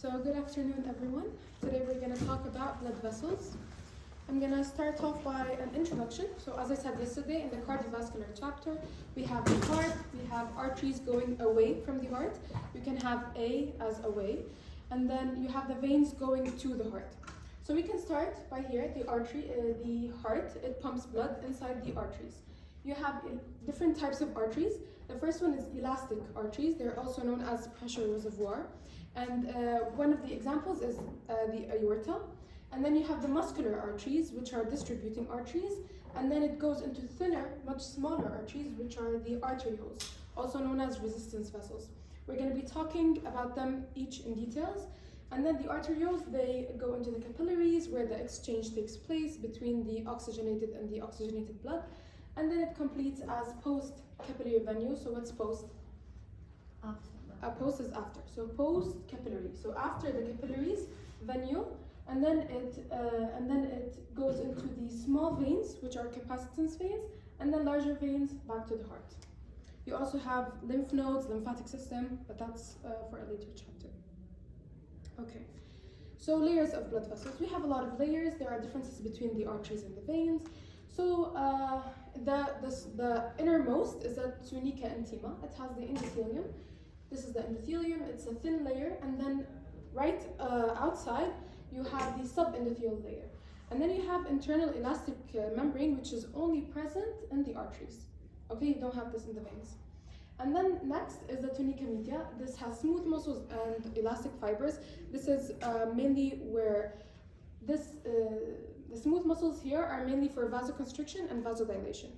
So good afternoon, everyone. Today we're going to talk about blood vessels. I'm going to start off by an introduction. So as I said yesterday in the cardiovascular chapter, we have the heart, we have arteries going away from the heart. You can have A as away, and then you have the veins going to the heart. So we can start by here, the heart, it pumps blood inside the arteries. You have different types of arteries. The first one is elastic arteries. They're also known as pressure reservoir. And one of the examples is the aorta. And then you have the muscular arteries, which are distributing arteries. And then it goes into thinner, much smaller arteries, which are the arterioles, also known as resistance vessels. We're going to be talking about them each in details. And then the arterioles, they go into the capillaries, where the exchange takes place between the oxygenated and deoxygenated blood. And then it completes as post-capillary venue. So what's post? After. Post is after. So post-capillary. So after the capillaries, venue, and then it goes into the small veins, which are capacitance veins, and then larger veins back to the heart. You also have lymph nodes, lymphatic system, but that's for a later chapter. Okay. So layers of blood vessels. We have a lot of layers. There are differences between the arteries and the veins. So the innermost is the tunica intima. It has the endothelium. This is the endothelium. It's a thin layer, and then right outside you have the subendothelial layer, and then you have internal elastic membrane, which is only present in the arteries. Okay, you don't have this in the veins. And then next is the tunica media. This has smooth muscles and elastic fibers. This is mainly where the smooth muscles here are mainly for vasoconstriction and vasodilation.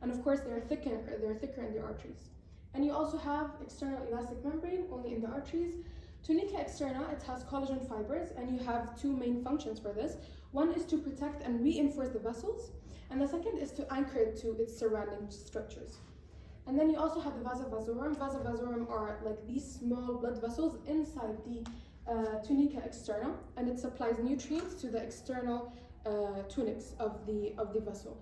And of course, they're thicker in the arteries. And you also have external elastic membrane only in the arteries. Tunica externa, it has collagen fibers, and you have two main functions for this. One is to protect and reinforce the vessels, and the second is to anchor it to its surrounding structures. And then you also have the vasa vasorum. Vasa vasorum are like these small blood vessels inside the tunica externa, and it supplies nutrients to the external tunics of the vessel.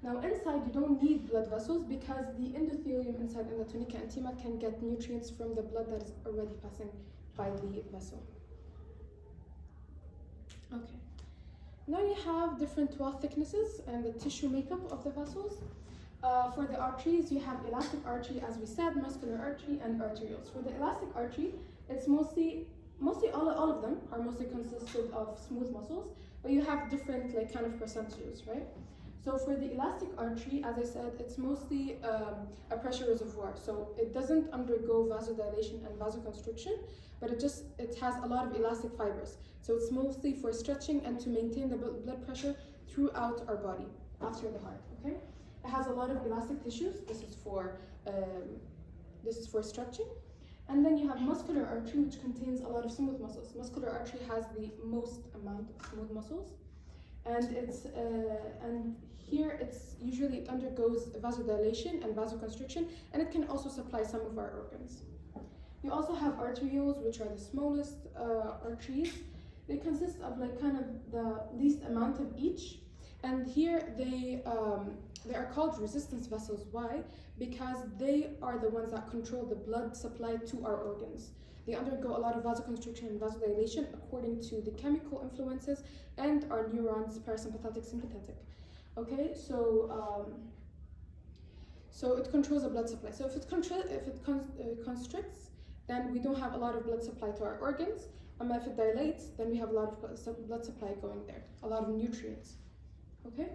Now inside you don't need blood vessels because the endothelium inside in the tunica intima can get nutrients from the blood that is already passing by the vessel. Okay. Now you have different wall thicknesses and the tissue makeup of the vessels. For the arteries, you have elastic artery, as we said, muscular artery, and arterioles. For the elastic artery, it's mostly all of them are mostly consisted of smooth muscles, but you have different kind of percentages, right? So for the elastic artery, as I said, it's mostly a pressure reservoir. So it doesn't undergo vasodilation and vasoconstriction, but it has a lot of elastic fibers. So it's mostly for stretching and to maintain the blood pressure throughout our body after the heart. Okay. It has a lot of elastic tissues. This is for stretching. And then you have muscular artery, which contains a lot of smooth muscles. Muscular artery has the most amount of smooth muscles, and it undergoes vasodilation and vasoconstriction, and it can also supply some of our organs. You also have arterioles, which are the smallest arteries. They consist of kind of the least amount of each, and here they are called resistance vessels. Why? Because they are the ones that control the blood supply to our organs. They undergo a lot of vasoconstriction and vasodilation according to the chemical influences and our neurons, parasympathetic, sympathetic. Okay, so it controls the blood supply. So if it constricts, then we don't have a lot of blood supply to our organs. If it dilates, then we have a lot of blood supply going there, a lot of nutrients. Okay.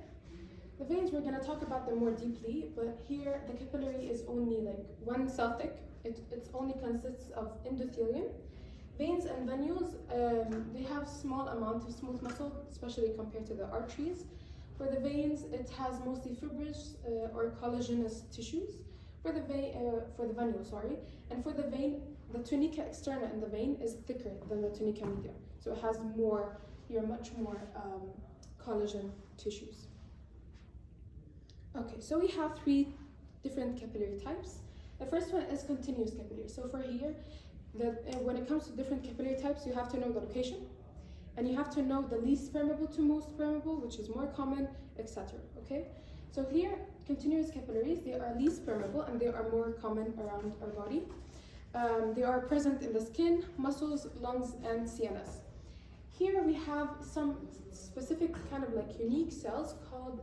The veins, we're going to talk about them more deeply, but here the capillary is only one cell thick. It only consists of endothelium. Veins and venules, they have small amount of smooth muscle, especially compared to the arteries. For the veins, it has mostly fibrous or collagenous tissues. For the venule, sorry, and for the vein, the tunica externa in the vein is thicker than the tunica media, so it has much more collagen tissues. Okay, so we have three different capillary types. The first one is continuous capillary. So for here, when it comes to different capillary types, you have to know the location, and you have to know the least permeable to most permeable, which is more common, etc. Okay, so here, continuous capillaries, they are least permeable and they are more common around our body. They are present in the skin, muscles, lungs, and CNS. Here we have some specific kind of like unique cells called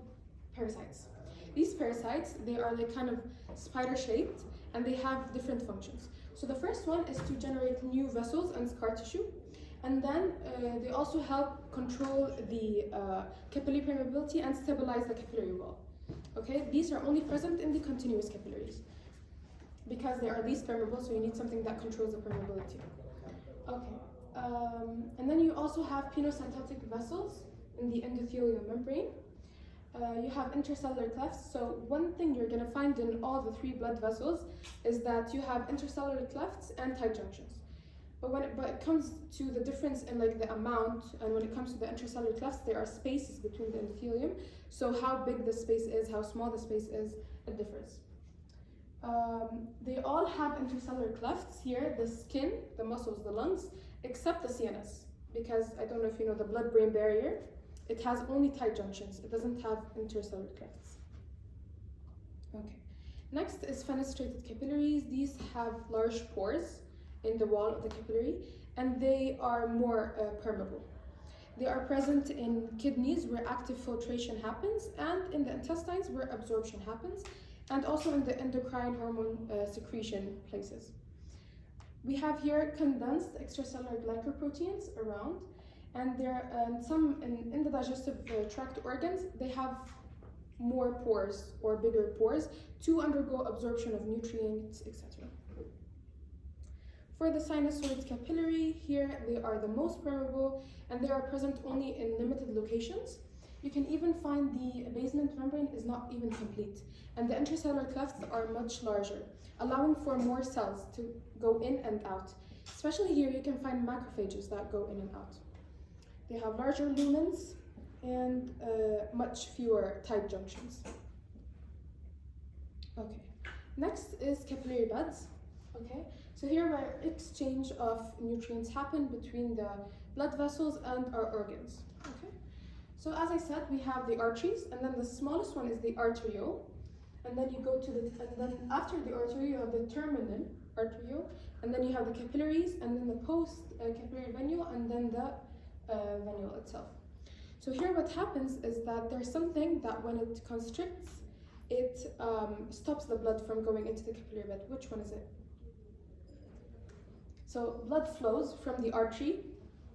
parasites. These parasites, they are like kind of spider-shaped and they have different functions. So the first one is to generate new vessels and scar tissue. And then they also help control the capillary permeability and stabilize the capillary wall. Okay, these are only present in the continuous capillaries because they are least permeable, so you need something that controls the permeability. Okay, and then you also have pinocytotic vessels in the endothelial membrane. You have intercellular clefts. So one thing you're going to find in all the 3 blood vessels is that you have intercellular clefts and tight junctions. But when it comes to the difference in like the amount, and when it comes to the intercellular clefts, there are spaces between the endothelium. So how big the space is, how small the space is, it differs. They all have intercellular clefts here, the skin, the muscles, the lungs, except the CNS. Because I don't know if you know the blood-brain barrier, it has only tight junctions. It doesn't have intercellular clefts. Okay. Next is fenestrated capillaries. These have large pores in the wall of the capillary, and they are more permeable. They are present in kidneys where active filtration happens, and in the intestines where absorption happens, and also in the endocrine hormone secretion places. We have here condensed extracellular glycoproteins around, and there are some in the digestive tract organs, they have more pores or bigger pores to undergo absorption of nutrients, etc. For the sinusoid capillary, here they are the most permeable and they are present only in limited locations. You can even find the basement membrane is not even complete, and the intracellular clefts are much larger, allowing for more cells to go in and out. Especially here, you can find macrophages that go in and out. They have larger lumens and much fewer tight junctions. Okay, next is capillary beds. Okay, so here where exchange of nutrients happen between the blood vessels and our organs. Okay, so as I said, we have the arteries, and then the smallest one is the arteriole, and then you go to and then after the arteriole you have the terminal arteriole, and then you have the capillaries, and then the post capillary venule, and then the venule itself. So here what happens is that there's something that when it constricts, it stops the blood from going into the capillary bed. Which one is it? So blood flows from the artery,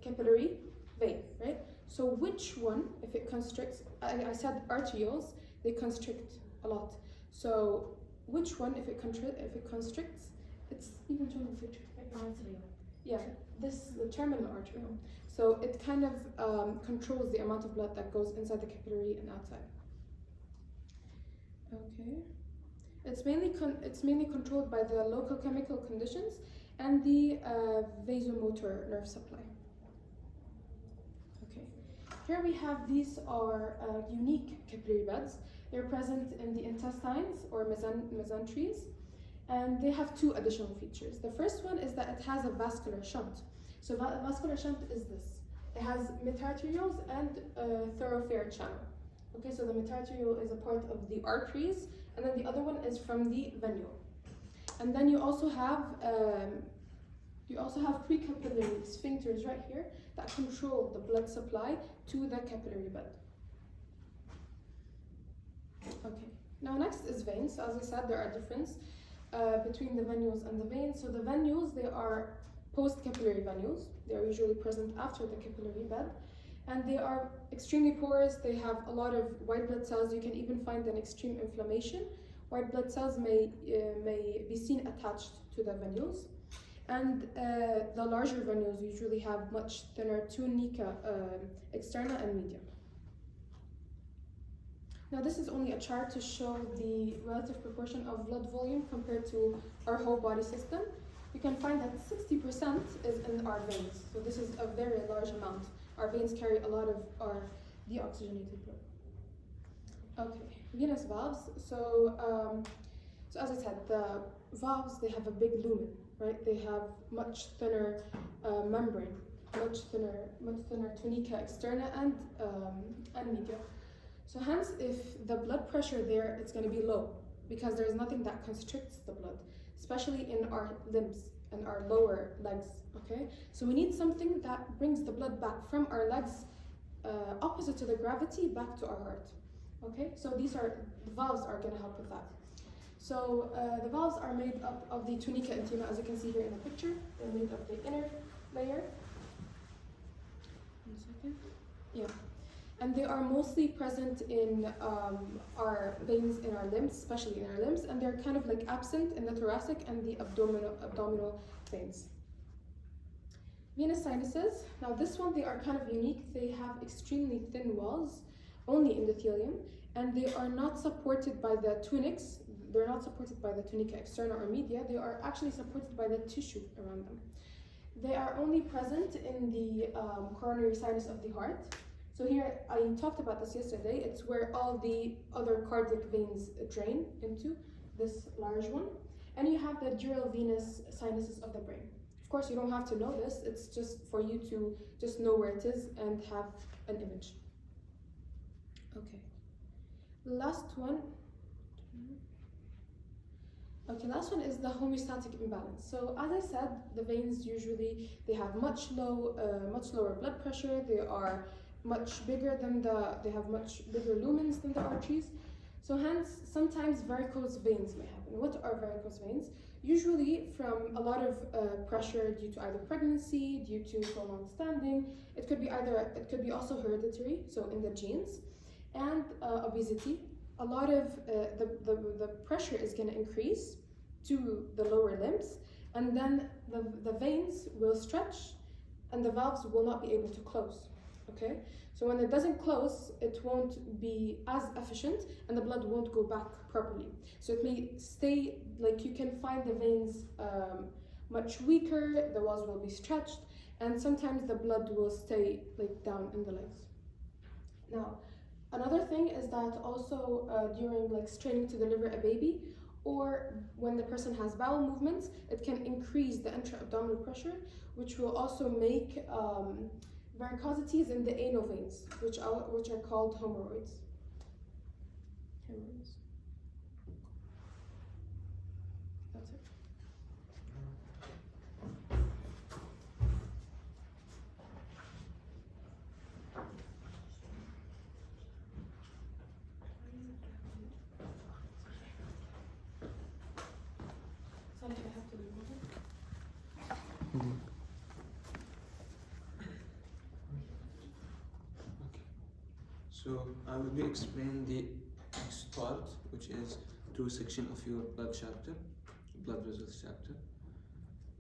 capillary, vein, right? So which one, if it constricts, I said arterioles, they constrict a lot. So which one, if it constricts, it's even shown in the picture, right? Arteriole. Yeah, this is the terminal arteriole. So it kind of controls the amount of blood that goes inside the capillary and outside. Okay, it's mainly controlled by the local chemical conditions and the vasomotor nerve supply. Okay, here we have these are unique capillary beds. They're present in the intestines or mesenteries, and they have 2 additional features. The first one is that it has a vascular shunt. So vascular shunt is this. It has metarterioles and a thoroughfare channel. Okay, so the metarteriole is a part of the arteries, and then the other one is from the venule. And then you also have precapillary sphincters right here that control the blood supply to the capillary bed. Okay, now next is veins. So as I said, there are differences between the venules and the veins. So the venules, they are post-capillary venules. They are usually present after the capillary bed, and they are extremely porous. They have a lot of white blood cells. You can even find an extreme inflammation. White blood cells may be seen attached to the venules, and the larger venules usually have much thinner tunica externa and media. Now this is only a chart to show the relative proportion of blood volume compared to our whole body system. You can find that 60% is in our veins, so this is a very large amount. Our veins carry a lot of our deoxygenated blood. Okay, venous valves. So as I said, the valves, they have a big lumen, right? They have much thinner membrane, much thinner tunica externa and media. So hence, if the blood pressure there, it's going to be low because there's nothing that constricts the blood, especially in our limbs and our lower legs, okay? So we need something that brings the blood back from our legs opposite to the gravity back to our heart, okay? So the valves are gonna help with that. So the valves are made up of the tunica intima, as you can see here in the picture. They're made of the inner layer. 1 second. Yeah. And they are mostly present in our veins in our limbs, especially in our limbs, and they're kind of like absent in the thoracic and the abdominal veins. Venous sinuses. Now this one, they are kind of unique. They have extremely thin walls, only endothelium, and they are not supported by the tunics. They're not supported by the tunica externa or media. They are actually supported by the tissue around them. They are only present in the coronary sinus of the heart. So here, I talked about this yesterday. It's where all the other cardiac veins drain into, this large one. And you have the dural venous sinuses of the brain. Of course, you don't have to know this. It's just for you to just know where it is and have an image. Okay. Last one. Okay, last one is the homeostatic imbalance. So as I said, the veins usually, they have much lower blood pressure. They are much bigger than they have much bigger lumens than the arteries. So hence, sometimes varicose veins may happen. What are varicose veins? Usually from a lot of pressure due to either pregnancy, due to prolonged standing. It could be also hereditary, so in the genes, and obesity. A lot of the pressure is going to increase to the lower limbs, and then the veins will stretch and the valves will not be able to close, okay? So when it doesn't close, it won't be as efficient and the blood won't go back properly. So it may stay, like you can find the veins much weaker, the walls will be stretched, and sometimes the blood will stay like down in the legs. Now, another thing is that also during like straining to deliver a baby, or when the person has bowel movements, it can increase the intra-abdominal pressure, which will also make varicosities in the anal veins, which are called hemorrhoids. That's it. Saleh, I have to remove it. Okay. So I will be explaining the next part, which is two section of your blood vessels chapter.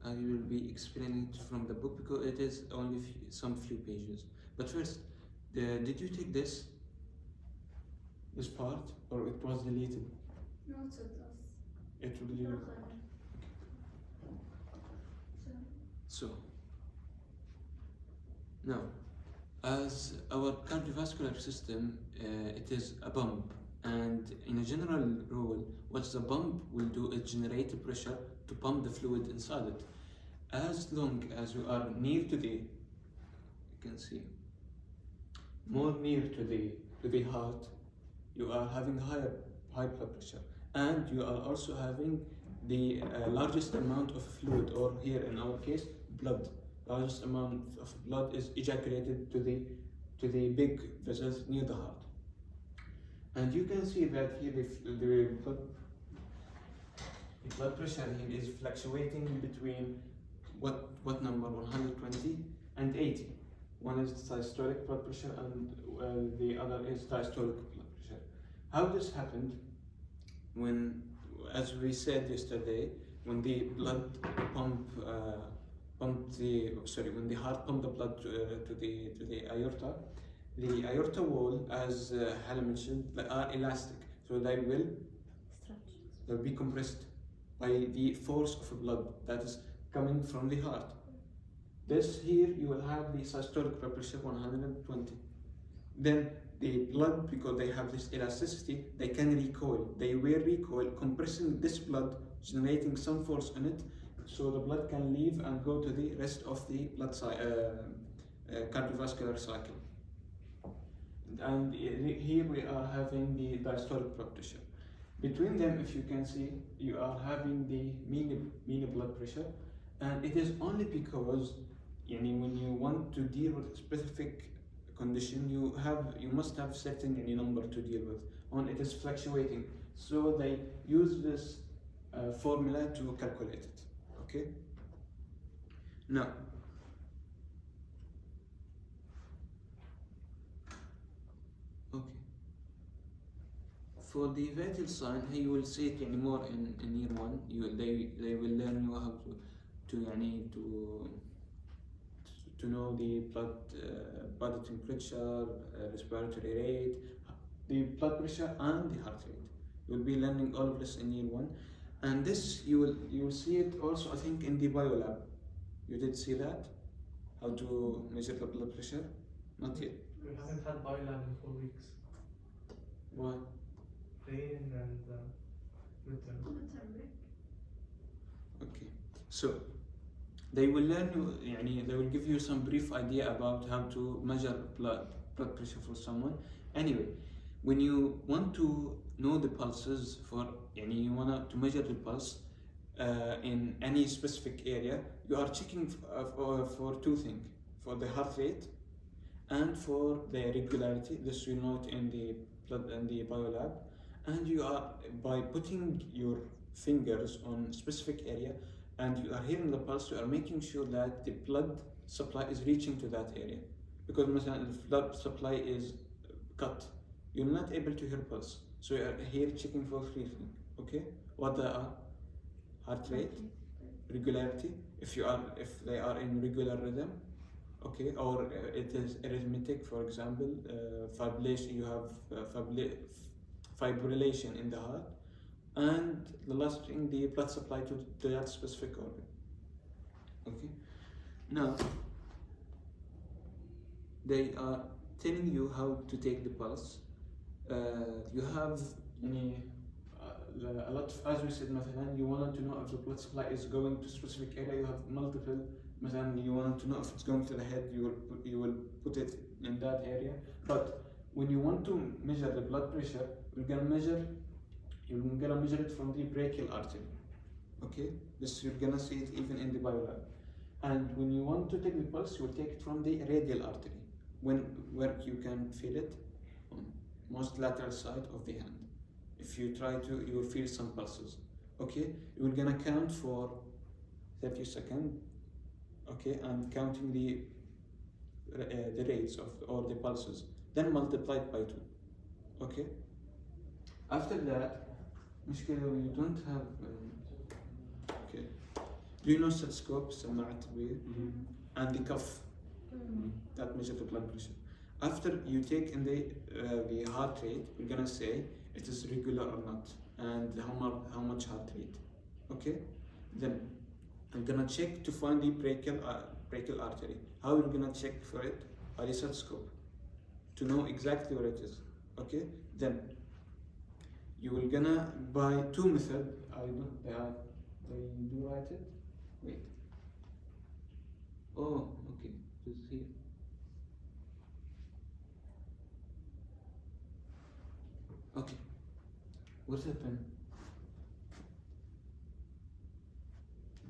I will be explaining it from the book because it is only some few pages. But first, did you take this part, or it was deleted? No, it's with us. It will be. So, now, as our cardiovascular system, it is a pump, and in a general rule, what the pump will do is generate pressure to pump the fluid inside it. As long as you are near to you can see, more near to the heart, you are having high blood pressure, and you are also having the largest amount of fluid, or here in our case, blood. Largest amount of blood is ejaculated to the big vessels near the heart. And you can see that here the blood pressure here is fluctuating between what number, 120 and 80. One is systolic blood pressure and the other is diastolic blood pressure. How this happened? When, as we said yesterday, when the blood when the heart pumped the blood to the aorta wall, as Hala mentioned, are elastic, so they will be compressed by the force of blood that is coming from the heart. This here, you will have the systolic blood pressure 120. Then the blood, because they have this elasticity, they can recoil. They will recoil, compressing this blood, generating some force in it, so the blood can leave and go to the rest of the blood cardiovascular cycle. And here we are having the diastolic blood pressure. Between them, if you can see, you are having the mean blood pressure, and it is only because when you want to deal with a specific condition, you must have certain number to deal with, and it is fluctuating. So they use this formula to calculate it. Okay. Now, okay. For the vital sign, you will see it more in year one. They will learn you how to know the body temperature, respiratory rate, the blood pressure, and the heart rate. You will be learning all of this in year one, and this you will see it also, I think, in the biolab. You did see that, how to measure the blood pressure? Not yet. We haven't had biolab in 4 weeks. Why? Rain and midterm. Okay, so they will learn you, they will give you some brief idea about how to measure blood pressure for someone. Anyway, when you want to know the pulses you want to measure the pulse in any specific area, you are checking for two things: for the heart rate and for the regularity. This you note in the blood and the biolab, and you are, by putting your fingers on specific area and you are hearing the pulse, you are making sure that the blood supply is reaching to that area. Because if the blood supply is cut, you're not able to hear pulse. So you are here checking for three things. Okay, what they are: heart rate, regularity, if they are in regular rhythm, okay, or it is arrhythmic, for example, fibrillation. You have fibrillation in the heart, and the last thing, the blood supply to that specific organ. Okay, now they are telling you how to take the pulse. You have a lot of, as we said, you wanted to know if the blood supply is going to a specific area. You have multiple. You want to know if it's going to the head, you will put it in that area. But when you want to measure the blood pressure, you're gonna measure it from the brachial artery. Okay, this you're gonna see it even in the biolab. And when you want to take the pulse, you will take it from the radial artery, where you can feel it on most lateral side of the hand. If you try to, you will feel some pulses. Okay, you're gonna count for 30 seconds. Okay, and counting the rates or the pulses, then multiply it by 2. Okay. After that, you don't have. Okay. Do you know stethoscope, سماعة تبوير, and the cuff that measure the blood pressure? After you take in the heart rate, we're gonna say it is regular or not, and how much heart rate. Okay. Then I'm gonna check to find the brachial artery. How are we gonna check for it? By the stethoscope, to know exactly where it is. Okay. Then you will gonna, by two methods. They do write it. Wait. Oh, okay. Just here. Okay. What's the pen?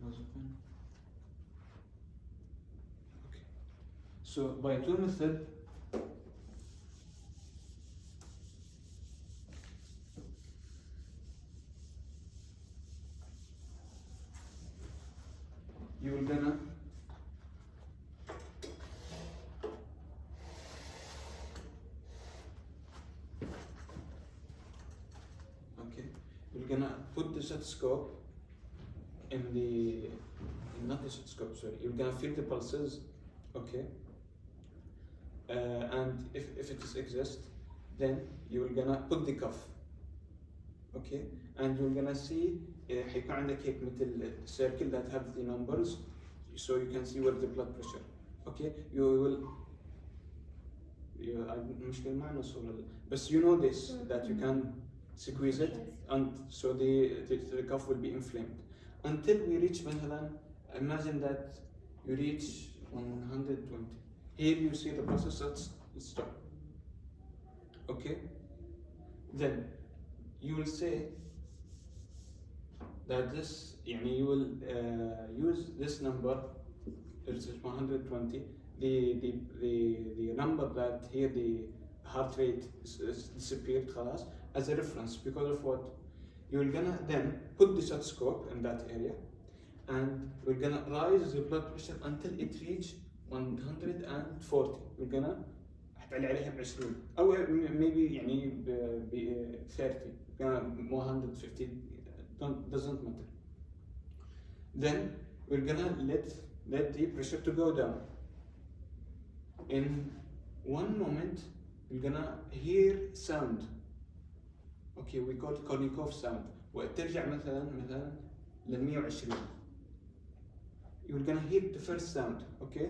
Was a pen. Okay. So by two methods. You will gonna you're gonna put the stethoscope not the stethoscope, sorry. You're gonna feel the pulses, okay. And if it exists, then you're gonna put the cuff, okay. And you're gonna see حيكون عندك هيك مثل circle that have the numbers, so you can see where the blood pressure. Okay, المشكلة معنا صورة بس you know this, that you can squeeze it, and so the cuff will be inflamed until we reach مثلا, imagine that you reach 120. Here you see the process stop. Okay, then you will say that this يعني you will use this number, it's 120, the number that here the heart rate is disappeared خلاص, as a reference. Because of what? You're gonna then put the stethoscope in that area, and we're gonna rise the blood pressure until it reach 140. we're gonna هتعلي عليها ب 20 او maybe يعني ب 30, 150, doesn't matter. Then we're gonna let the pressure to go down. In one moment you're gonna hear sound. Okay, we call it Kornikov sound. وترجع مثلا ل 120. You're gonna hear the first sound. Okay,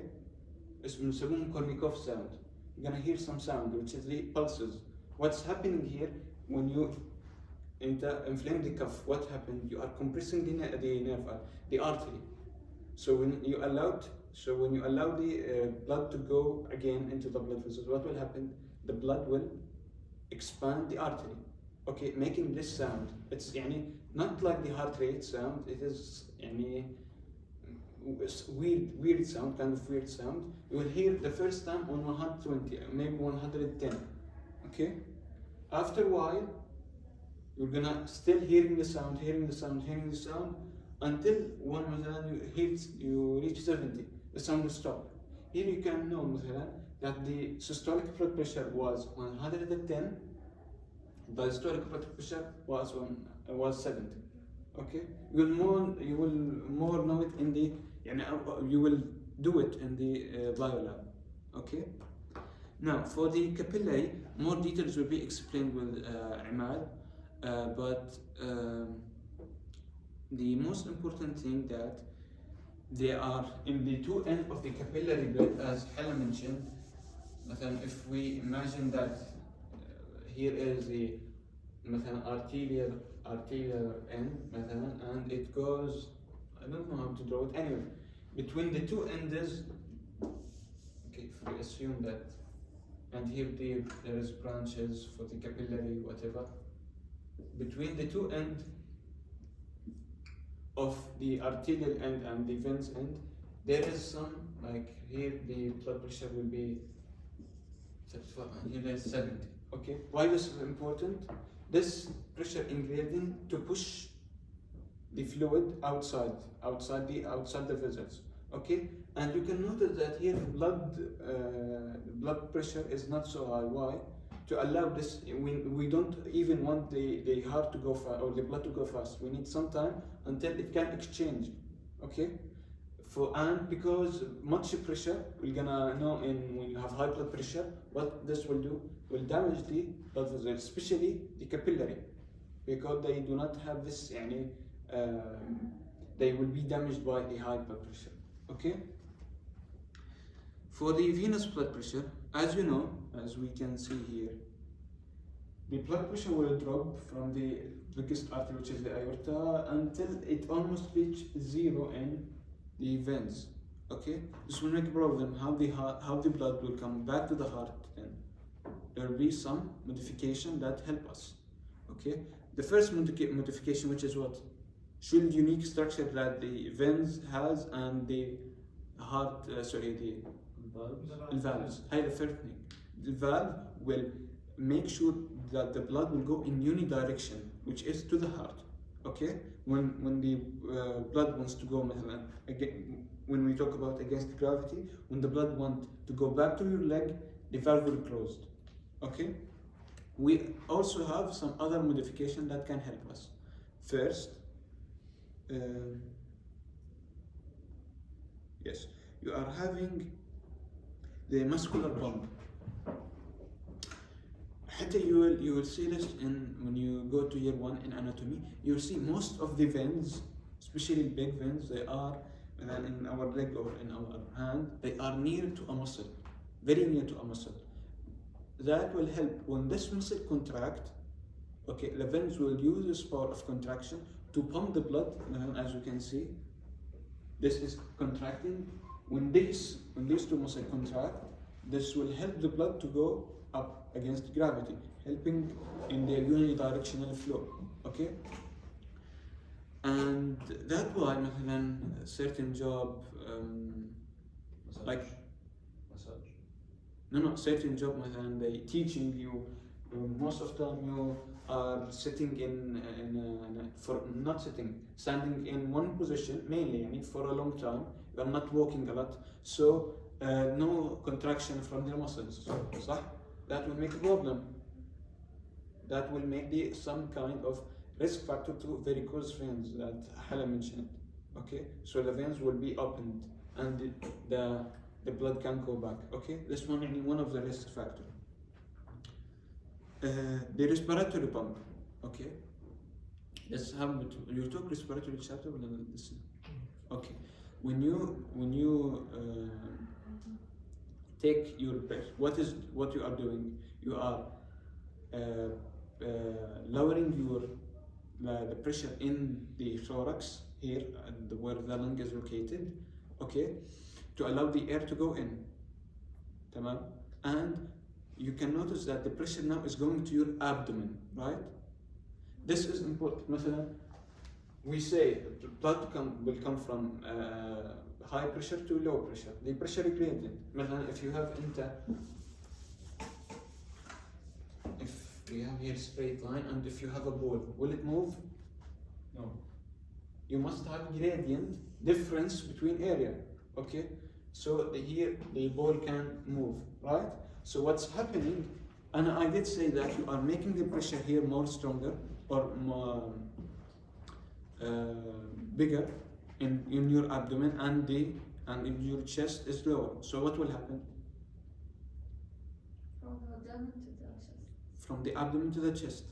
بنسموهم Kornikov sound. You're gonna hear some sound, which is the pulses. What's happening here when you inflame the cuff? What happened? You are compressing the nerve, the artery. So when you allow the blood to go again into the blood vessels, what will happen? The blood will expand the artery. Okay, making this sound. It's يعني not like the heart rate sound. It is يعني weird sound, kind of weird sound. You will hear the first time on 120, maybe 110. Okay, after a while you're gonna still hearing the sound until one مثلا you reach 70, the sound will stop. Here you can know مثلا that the systolic blood pressure was 110, the systolic blood pressure was 70. Okay, you will more know it in the you will do it in the biolab. Okay, now for the capillary, more details will be explained with Emad, but the most important thing that they are in the two ends of the capillary bed, as Hala mentioned. مثلا if we imagine that here is the مثلا arterial end مثلا, and it goes, I don't know how to draw it anyway, between the two ends. Okay, if we assume that, and here there is branches for the capillary, whatever, between the two ends of the arterial end and the veins end, there is some, like here the blood pressure will be 34 and here is 70. Okay, why this is important? This pressure ingredient to push the fluid outside the vessels. Okay, and you can notice that here blood pressure is not so high. Why? To allow this, we don't even want the heart to go fast or the blood to go fast. We need some time until it can exchange. Okay, and because much pressure, we're gonna know when you have high blood pressure, what this will do will damage the blood vessels, especially the capillary, because they do not have this they will be damaged by the high blood pressure. Okay, for the venous blood pressure, as you know, as we can see here, the blood pressure will drop from the biggest artery, which is the aorta, until it almost reaches zero in the veins. Okay, this will make a problem how the blood will come back to the heart. Then there will be some modification that help us. Okay, the first modification, which is what? Should unique structure that the veins has and the heart, the valves. The first thing, the valve will make sure that the blood will go in unidirection, which is to the heart. Okay, when the blood wants to go, again, when we talk about against gravity, when the blood wants to go back to your leg, the valve will close. Okay, we also have some other modification that can help us. First, yes, you are having the muscular pump. You will see this when you go to year 1 in anatomy. You will see most of the veins, especially big veins, they are in our leg or in our hand. They are near to a muscle, very near to a muscle. That will help when this muscle contract. Okay, the veins will use this power of contraction to pump the blood. As you can see, this is contracting. When these two muscles contract, this will help the blood to go up against gravity, helping in the unidirectional flow. Okay. and that's why مثلا certain job like massage. no certain job مثلا they teaching you most of the time you are sitting for not sitting standing in one position mainly يعني for a long time, you are not walking a lot, so no contraction from the muscles صح? That will make a problem, that will make some kind of risk factor to varicose veins that Hala mentioned. Okay, so the veins will be opened and the blood can go back. Okay, this one is one of the risk factors. The respiratory pump. Okay, let's have you talk respiratory chapter. Okay, when you take your breath, what you are doing? You are lowering the pressure in the thorax here, where the lung is located, okay, to allow the air to go in. تمام? And you can notice that the pressure now is going to your abdomen, right? This is important. مثلا, we say blood will come from high pressure to low pressure. The pressure gradient. مثلا, if you have if we have here straight line and if you have a ball, will it move? No. You must have gradient difference between area. Okay, so here the ball can move, right? So what's happening, and I did say that you are making the pressure here more stronger or more bigger in your abdomen, and in your chest is lower. So what will happen? From the abdomen to the chest. From the abdomen to the chest.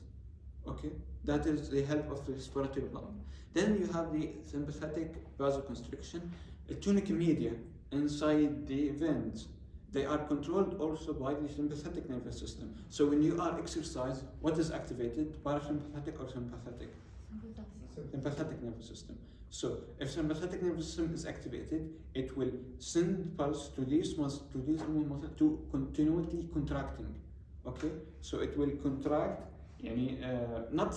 Okay, that is the help of the respiratory pump. Then you have the sympathetic vasoconstriction, a tunic media inside the veins. They are controlled also by the sympathetic nervous system. So when you are exercised, what is activated? Parasympathetic or sympathetic? Sympathetic nervous system. So if sympathetic nervous system is activated, it will send pulse to these muscles to continually contracting. Okay, so it will contract, not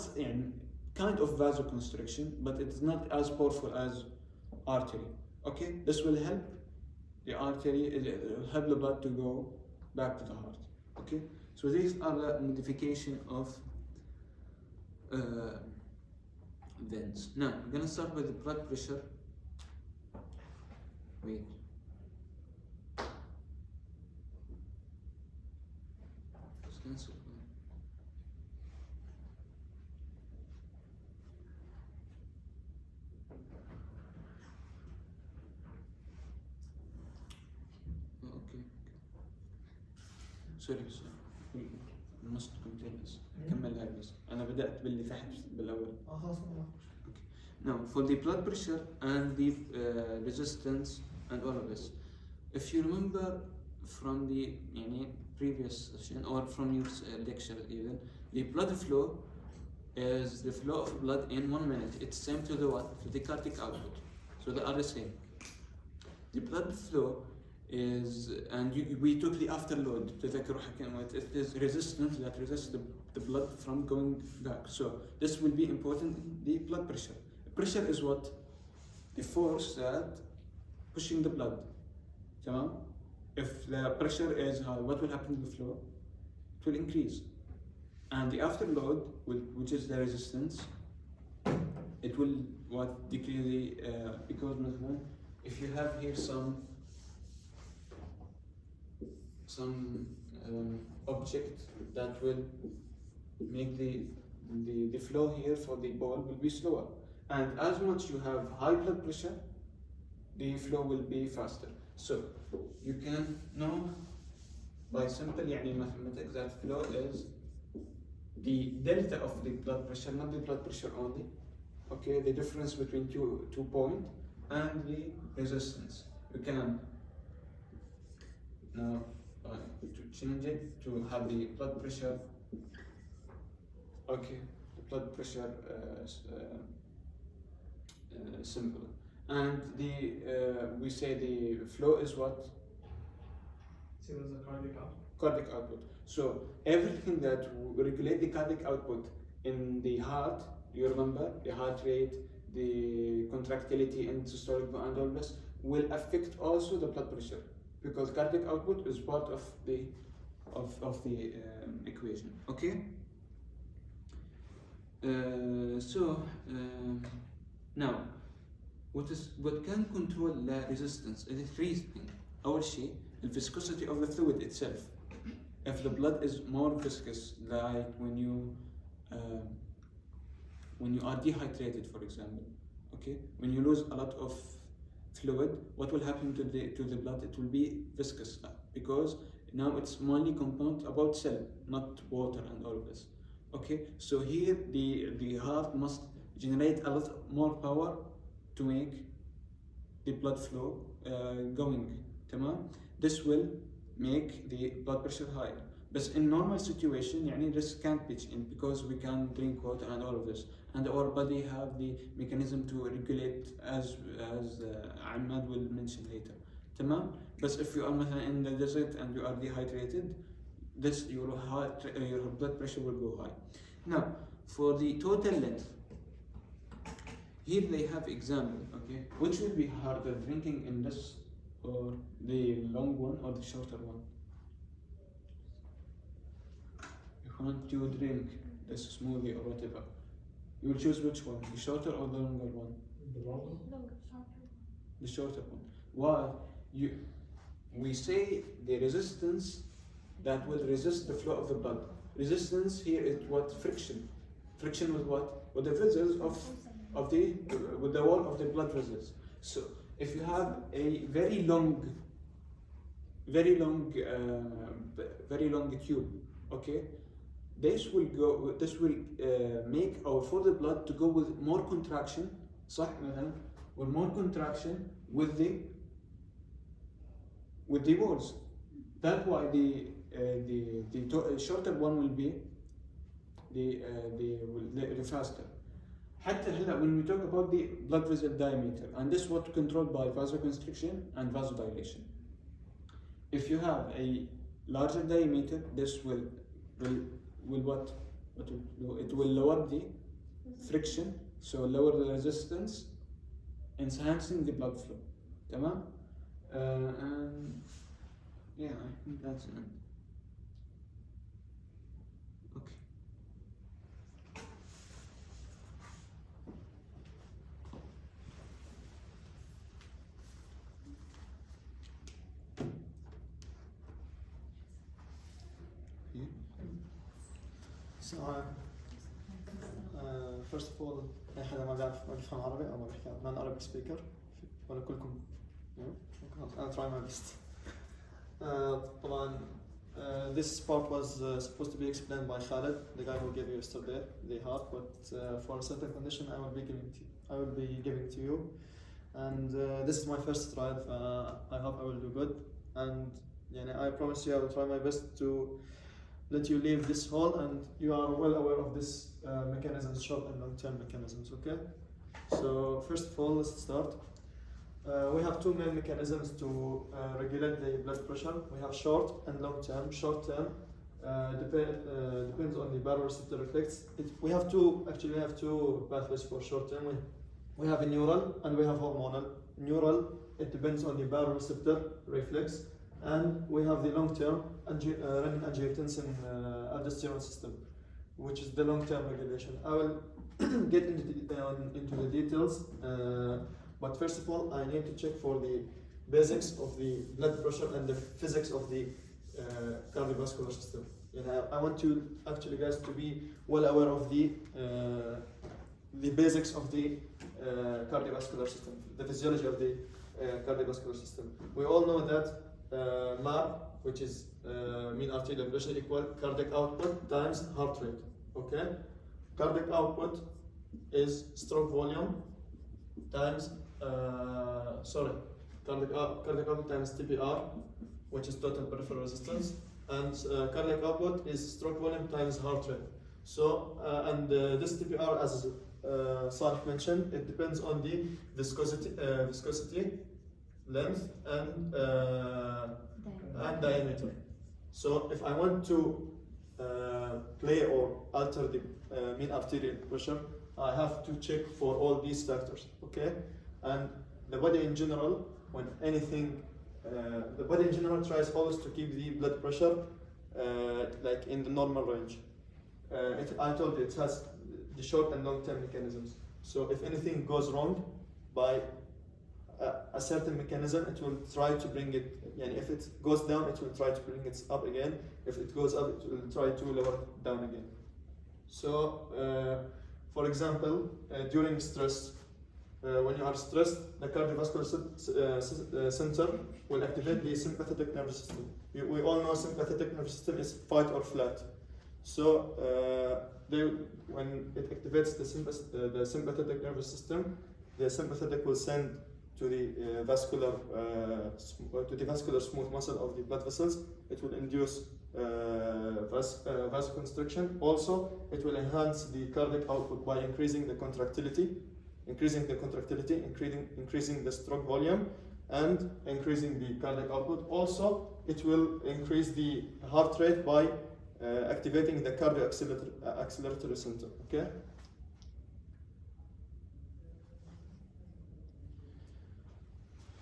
kind of vasoconstriction, but it's not as powerful as artery. Okay, this will help the artery, it will help the blood to go back to the heart. Okay, so these are the modification of veins. Now we're gonna start with the blood pressure. Wait. Just cancel. Okay. سوري must continue this. كمل هاي بس. أنا بدأت باللي تحت بالأول. خلاص Now, for the blood pressure and the resistance and all of this, if you remember from the previous session or from your lecture even, the blood flow is the flow of blood in 1 minute. It's same to the what? To the cardiac output. So they are the same. The blood flow is, and we took the afterload. It is resistance that resists the blood from going back. So this will be important in the blood pressure. Pressure is what? The force that pushing the blood. تمام? If the pressure is high, what will happen to the flow? It will increase. And the afterload, which is the resistance, it will decrease the because if you have here some object that will make the flow here for the ball will be slower. And as much you have high blood pressure, the flow will be faster. So you can know by simple mathematics that flow is the delta of the blood pressure, not the blood pressure only. Okay, the difference between two points and the resistance. You can now to change it to have the blood pressure. Okay, the blood pressure simple, and we say the flow is what? Same as the cardiac output. Cardiac output. So everything that regulate the cardiac output in the heart, you remember the heart rate, the contractility and systolic and all this will affect also the blood pressure, because cardiac output is part of the equation. Okay. Now what can control the resistance? It is three things. أول شيء the viscosity of the fluid itself. If the blood is more viscous, like when you are dehydrated, for example, okay, when you lose a lot of fluid, what will happen to the blood? It will be viscous because now it's mainly compound about cell, not water and all of this. Okay, so here the heart must generate a lot more power to make the blood flow going. تمام. This will make the blood pressure higher. But in normal situation, يعني this can't pitch in because we can drink water and all of this, and our body have the mechanism to regulate as Ahmad will mention later. تمام. But if you are مثلا in the desert and you are dehydrated, this your blood pressure will go high. Now for the total length, here they have example. Okay, which will be harder, drinking in this or the long one or the shorter one? If you want to drink this smoothie or whatever, you will choose which one, the shorter or the longer one? The long one? The shorter one. Why? We say the resistance that will resist the flow of the blood. Resistance here is what? Friction. Friction with what? With the vessels with the wall of the blood vessels. So if you have a very long tube, okay, this will make for the blood to go with more contraction, صح مثلا, with more contraction with the walls. That's why the shorter one will be the faster. حتى هلا when we talk about the blood vessel diameter, and this is what controlled by vasoconstriction and vasodilation. If you have a larger diameter, this will what will do? It will lower the friction, so lower the resistance, enhancing the blood flow. تمام? And yeah, I think that's it. Okay. So, first of all, أي حدا ما بيفهم عربي أو ما بيحكي non-Arabic speaker ولا كلكم؟ I'll try my best. طبعا this part was supposed to be explained by Khaled, the guy who gave you yesterday, the heart, but for a certain condition I will be giving to you. And this is my first try. I hope I will do good, and I promise you I will try my best to let you leave this hall and you are well aware of this mechanisms, short and long-term mechanisms. Okay, so first of all, let's start. We have two main mechanisms to regulate the blood pressure. We have short and long-term. Short-term depends on the baroreceptor reflex. We have two pathways for short-term. We have a neural and we have hormonal. Neural, it depends on the baroreceptor reflex, and we have the long-term renin-angiotensin aldosterone system, which is the long-term regulation. I will get into the details. But first of all, I need to check for the basics of the blood pressure and the physics of the cardiovascular system. I want you actually guys to be well aware of the basics of the cardiovascular system, the physiology of the cardiovascular system. We all know that MAR, which is mean arterial pressure, equal cardiac output times heart rate. Okay, cardiac output is stroke volume times cardiac output times TPR, which is total peripheral resistance, and cardiac output is stroke volume times heart rate. So this TPR, as Saleh mentioned, it depends on the viscosity, length, and diameter. So if I want to play or alter the mean arterial pressure, I have to check for all these factors, okay? And the body in general, when anything, the body in general tries always to keep the blood pressure like in the normal range. I told you it has the short and long-term mechanisms. So if anything goes wrong by a certain mechanism, it will try to bring it, yani if it goes down, it will try to bring it up again. If it goes up, it will try to lower it down again. So, for example, during stress, when you are stressed, the cardiovascular center will activate the sympathetic nervous system. We all know sympathetic nervous system is fight or flight. So, when it activates the sympathetic nervous system, the sympathetic will send to the vascular smooth muscle of the blood vessels. It will induce vasoconstriction. Also, it will enhance the cardiac output by increasing the contractility, increasing the stroke volume, and increasing the cardiac output. Also, it will increase the heart rate by activating the cardio-acceleratory center. Okay.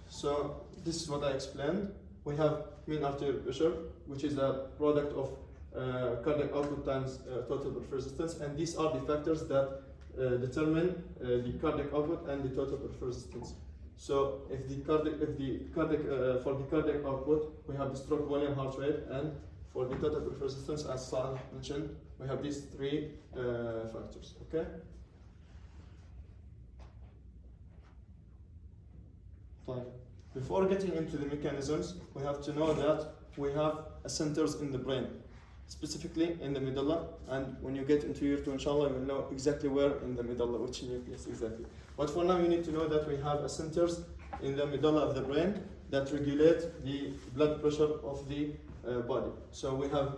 So this is what I explained. We have mean arterial pressure, which is a product of cardiac output times total peripheral resistance, and these are the factors that determine the cardiac output and the total peripheral resistance. So if for the cardiac output, we have the stroke volume, heart rate, and for the total peripheral resistance, as Saleh mentioned, we have these three factors. Okay. Fine. Before getting into the mechanisms, we have to know that we have centers in the brain, specifically in the medulla, and when you get into year 2, inshallah, you will know exactly where in the medulla, which nucleus exactly. But for now, you need to know that we have centers in the medulla of the brain that regulate the blood pressure of the body. So we have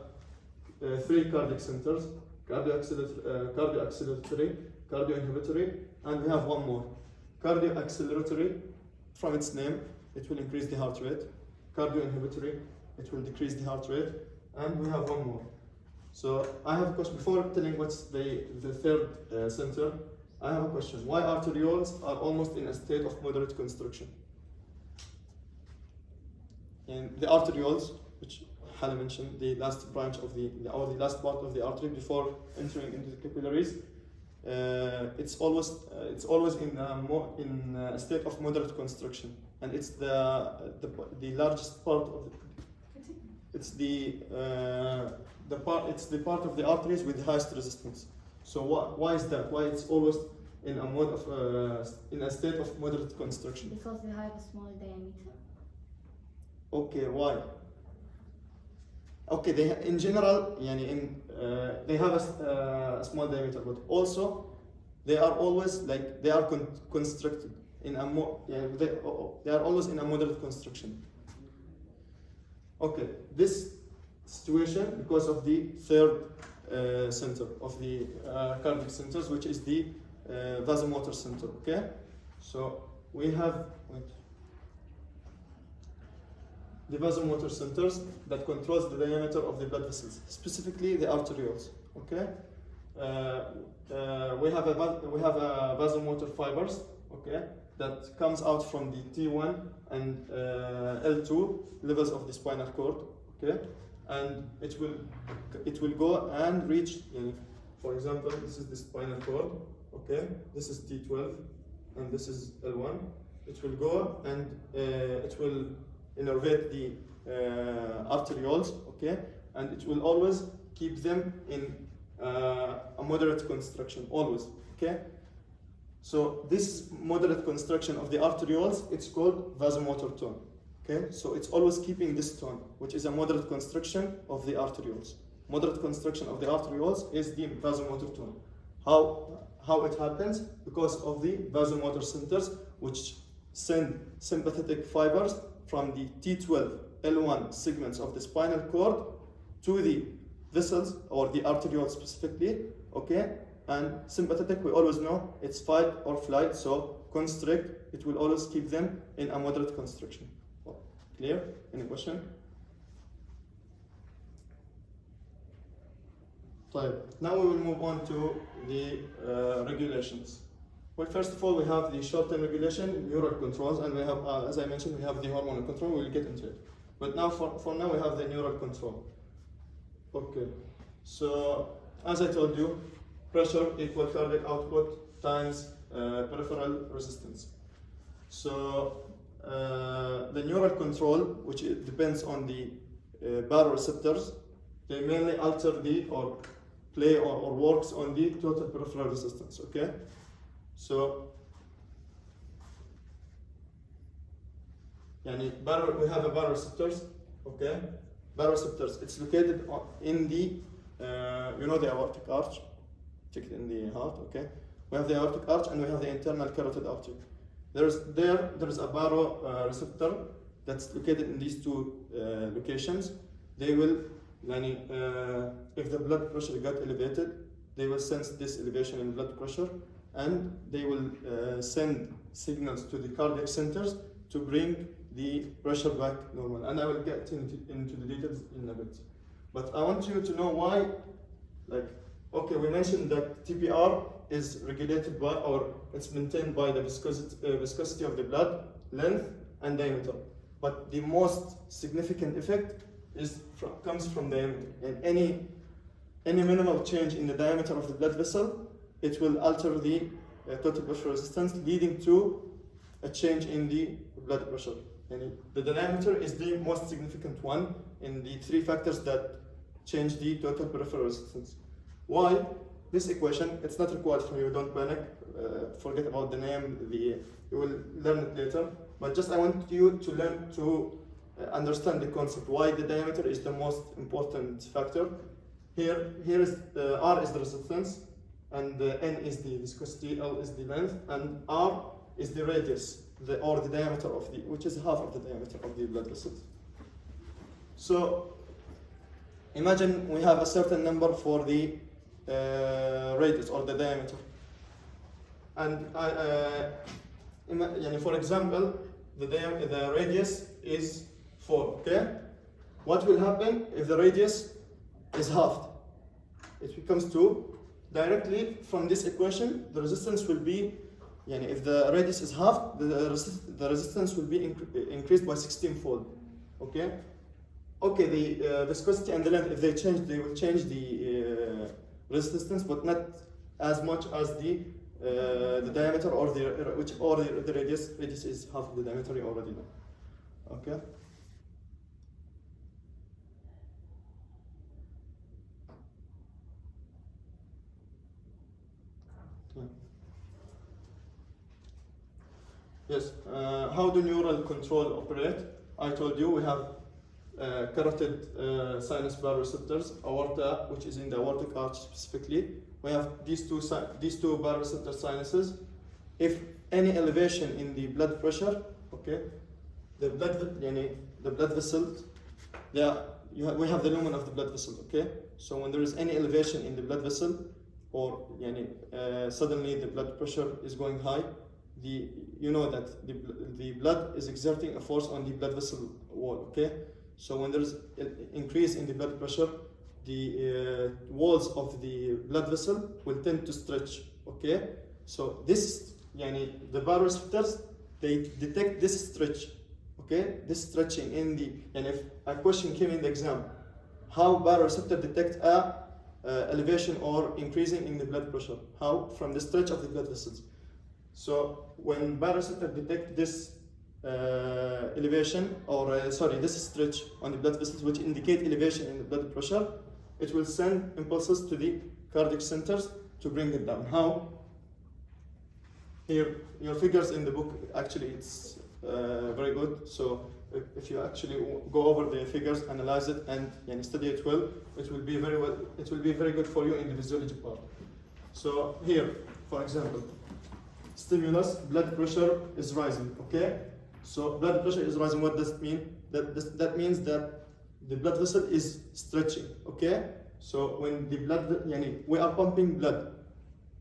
3 cardiac centers: cardio-acceleratory, cardio-inhibitory, and we have one more. Cardio-acceleratory, from its name, it will increase the heart rate. Cardio-inhibitory, it will decrease the heart rate. And we have one more. So I have a question. Before telling what's the third center, I have a question. Why arterioles are almost in a state of moderate constriction? And the arterioles, which Hala mentioned, the last branch of the last part of the artery before entering into the capillaries, it's always in a state of moderate constriction, and it's the largest part of it's the part of the arteries with the highest resistance. So why is that? Why it's always in a state of moderate constriction? Because they have a small diameter. Okay, why? Okay, in general, they have a small diameter, but also they are always constricted in a they are always in a moderate constriction. Okay, this situation because of the third center of the cardiac centers, which is the vasomotor center. Okay, so we have the vasomotor centers that controls the diameter of the blood vessels, specifically the arterioles. Okay, we have a vasomotor fibers. Okay, that comes out from the T1 and L2 levels of the spinal cord. Okay, and it will go and reach. For example, this is the spinal cord. Okay, this is T12 and this is L1. It will go and it will innervate the arterioles, okay, and it will always keep them in a moderate constriction, always, okay. So this moderate constriction of the arterioles, it's called vasomotor tone, okay. So it's always keeping this tone, which is a moderate constriction of the arterioles. Moderate constriction of the arterioles is the vasomotor tone. How it happens? Because of the vasomotor centers, which send sympathetic fibers from the T12, L1 segments of the spinal cord to the vessels or the arterioles specifically, okay? And sympathetic, we always know it's fight or flight, so constrict, it will always keep them in a moderate constriction. Clear? Any question? طيب, now we will move on to the regulations. Well, first of all, we have the short-term regulation, neural controls, and we have, as I mentioned, we have the hormonal control. We'll get into it. But now, for now, we have the neural control. Okay. So, as I told you, pressure equal cardiac output times peripheral resistance. So, the neural control, which depends on the baroreceptors, they mainly alter the or play or works on the total peripheral resistance. Okay. So, we have a baroreceptors. Okay. Baroreceptors. It's located in the the aortic arch. Check it in the heart. Okay. We have the aortic arch and we have the internal carotid artery. There is a baroreceptor that's located in these two locations. They will, if the blood pressure got elevated, they will sense this elevation in blood pressure, and they will send signals to the cardiac centers to bring the pressure back normal. And I will get into the details in a bit. But I want you to know why, we mentioned that TPR is regulated by, or it's maintained by the viscosity of the blood, length, and diameter. But the most significant effect comes from diameter. And any minimal change in the diameter of the blood vessel, it will alter the total pressure resistance, leading to a change in the blood pressure. And the diameter is the most significant one in the three factors that change the total peripheral resistance. Why? This equation, it's not required for you, don't panic, forget about the name, you will learn it later. But just I want you to learn to understand the concept, why the diameter is the most important factor. Here is R is the resistance, and N is the viscosity, L is the length, and R is the radius, or the diameter of which is half of the diameter of the blood vessels. So imagine we have a certain number for the radius or the diameter, and for example, the radius is 4. Okay, what will happen if the radius is halved? It becomes 2. Directly from this equation, the resistance will be, if the radius is halved, the resistance will be increased by 16-fold. Okay. Okay, the viscosity and the length, if they change, they will change the resistance, but not as much as the diameter or the radius. Radius is half of the diameter, you already know. Okay. Yes. How do neural control operate? I told you we have carotid sinus baroreceptors, aorta, which is in the aortic arch specifically. We have these two baroreceptor sinuses. If any elevation in the blood pressure, okay, the blood vessels, we have the lumen of the blood vessel. Okay, so when there is any elevation in the blood vessel, or suddenly the blood pressure is going high, you know that the blood is exerting a force on the blood vessel wall. Okay, so when there is an increase in the blood pressure, the walls of the blood vessel will tend to stretch. Okay, so this the baroreceptors, they detect this stretch. Okay, this stretching in the, if a question came in the exam, how baroreceptor detect elevation or increasing in the blood pressure? How? From the stretch of the blood vessels. So when baroreceptor detect this elevation, or this stretch on the blood vessels, which indicate elevation in the blood pressure, it will send impulses to the cardiac centers to bring it down. How? Here, your figures in the book, actually it's very good. So if you actually go over the figures, analyze it, and study it well, it will be very good for you in the physiology part. So here, for example, stimulus, blood pressure is rising. Okay, so blood pressure is rising. What does it mean? That means that the blood vessel is stretching. Okay, so when the blood, we are pumping blood,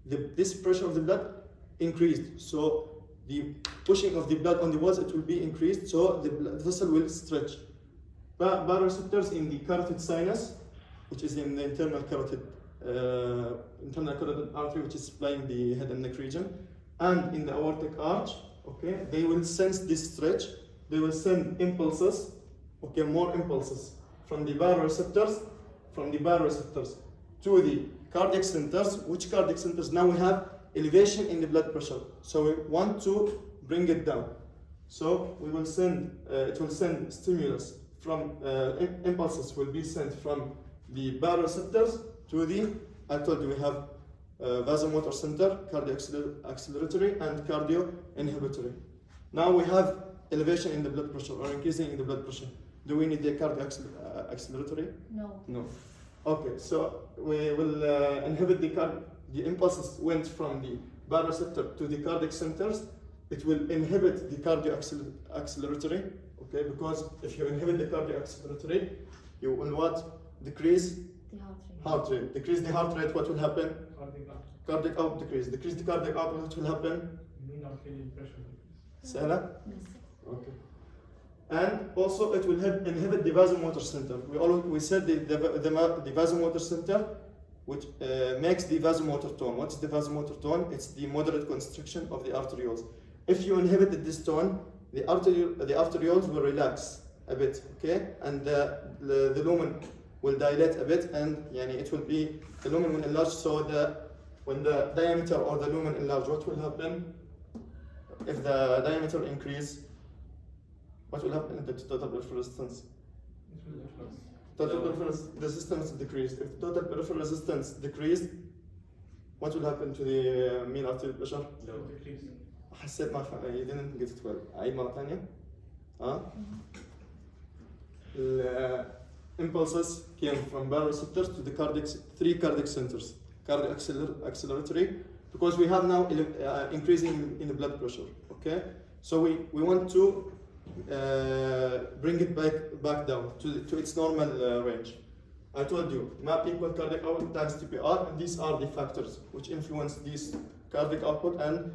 this pressure of the blood increased. So the pushing of the blood on the walls, it will be increased. So the blood vessel will stretch. Baroreceptors in the carotid sinus, which is in the internal carotid internal carotid artery, which is supplying the head and neck region, and in the aortic arch. Okay, they will sense this stretch. They will send impulses. Okay, more impulses from the baroreceptors, to the cardiac centers. Which cardiac centers? Now we have elevation in the blood pressure, so we want to bring it down. So we will send, it will send stimulus from, impulses will be sent from the baroreceptors to the, I told you we have vasomotor center, cardio acceleratory and cardio inhibitory. Now we have elevation in the blood pressure or increasing in the blood pressure. Do we need the cardio acceleratory? No. No. Okay, so we will inhibit the impulses went from the baroreceptor to the cardiac centers. It will inhibit the cardio acceleratory, okay, because if you inhibit the cardio acceleratory, you will what? Decrease The heart rate. Decrease the heart rate, what will happen? Cardiac output. Cardiac output decrease. Decrease the cardiac output, what will happen? Mean arterial pressure decrease. Sahla? Yes. Okay. And also it will inhibit the vasomotor center. We said the vasomotor center, which makes the vasomotor tone. What is the vasomotor tone? It's the moderate constriction of the arterioles. If you inhibited this tone, the arterioles will relax a bit, okay? And the lumen will dilate a bit, and it will be, the lumen will enlarge, so when the diameter or the lumen enlarge, what will happen? If the diameter increase, what will happen in the total peripheral resistance? It will efflux. Total peripheral resistance decreased. If total peripheral resistance decreased, what will happen to the mean arterial pressure? It will decrease. حسيت ما you didn't get it well. أعيد مرة ثانية. Impulses came from baroreceptors to the three cardiac centers. Cardiac acceleratory, because we have now increasing in the blood pressure. Okay, so we want to bring it back down to its normal range. I told you, MAP equal cardiac output times TPR, and these are the factors which influence this cardiac output and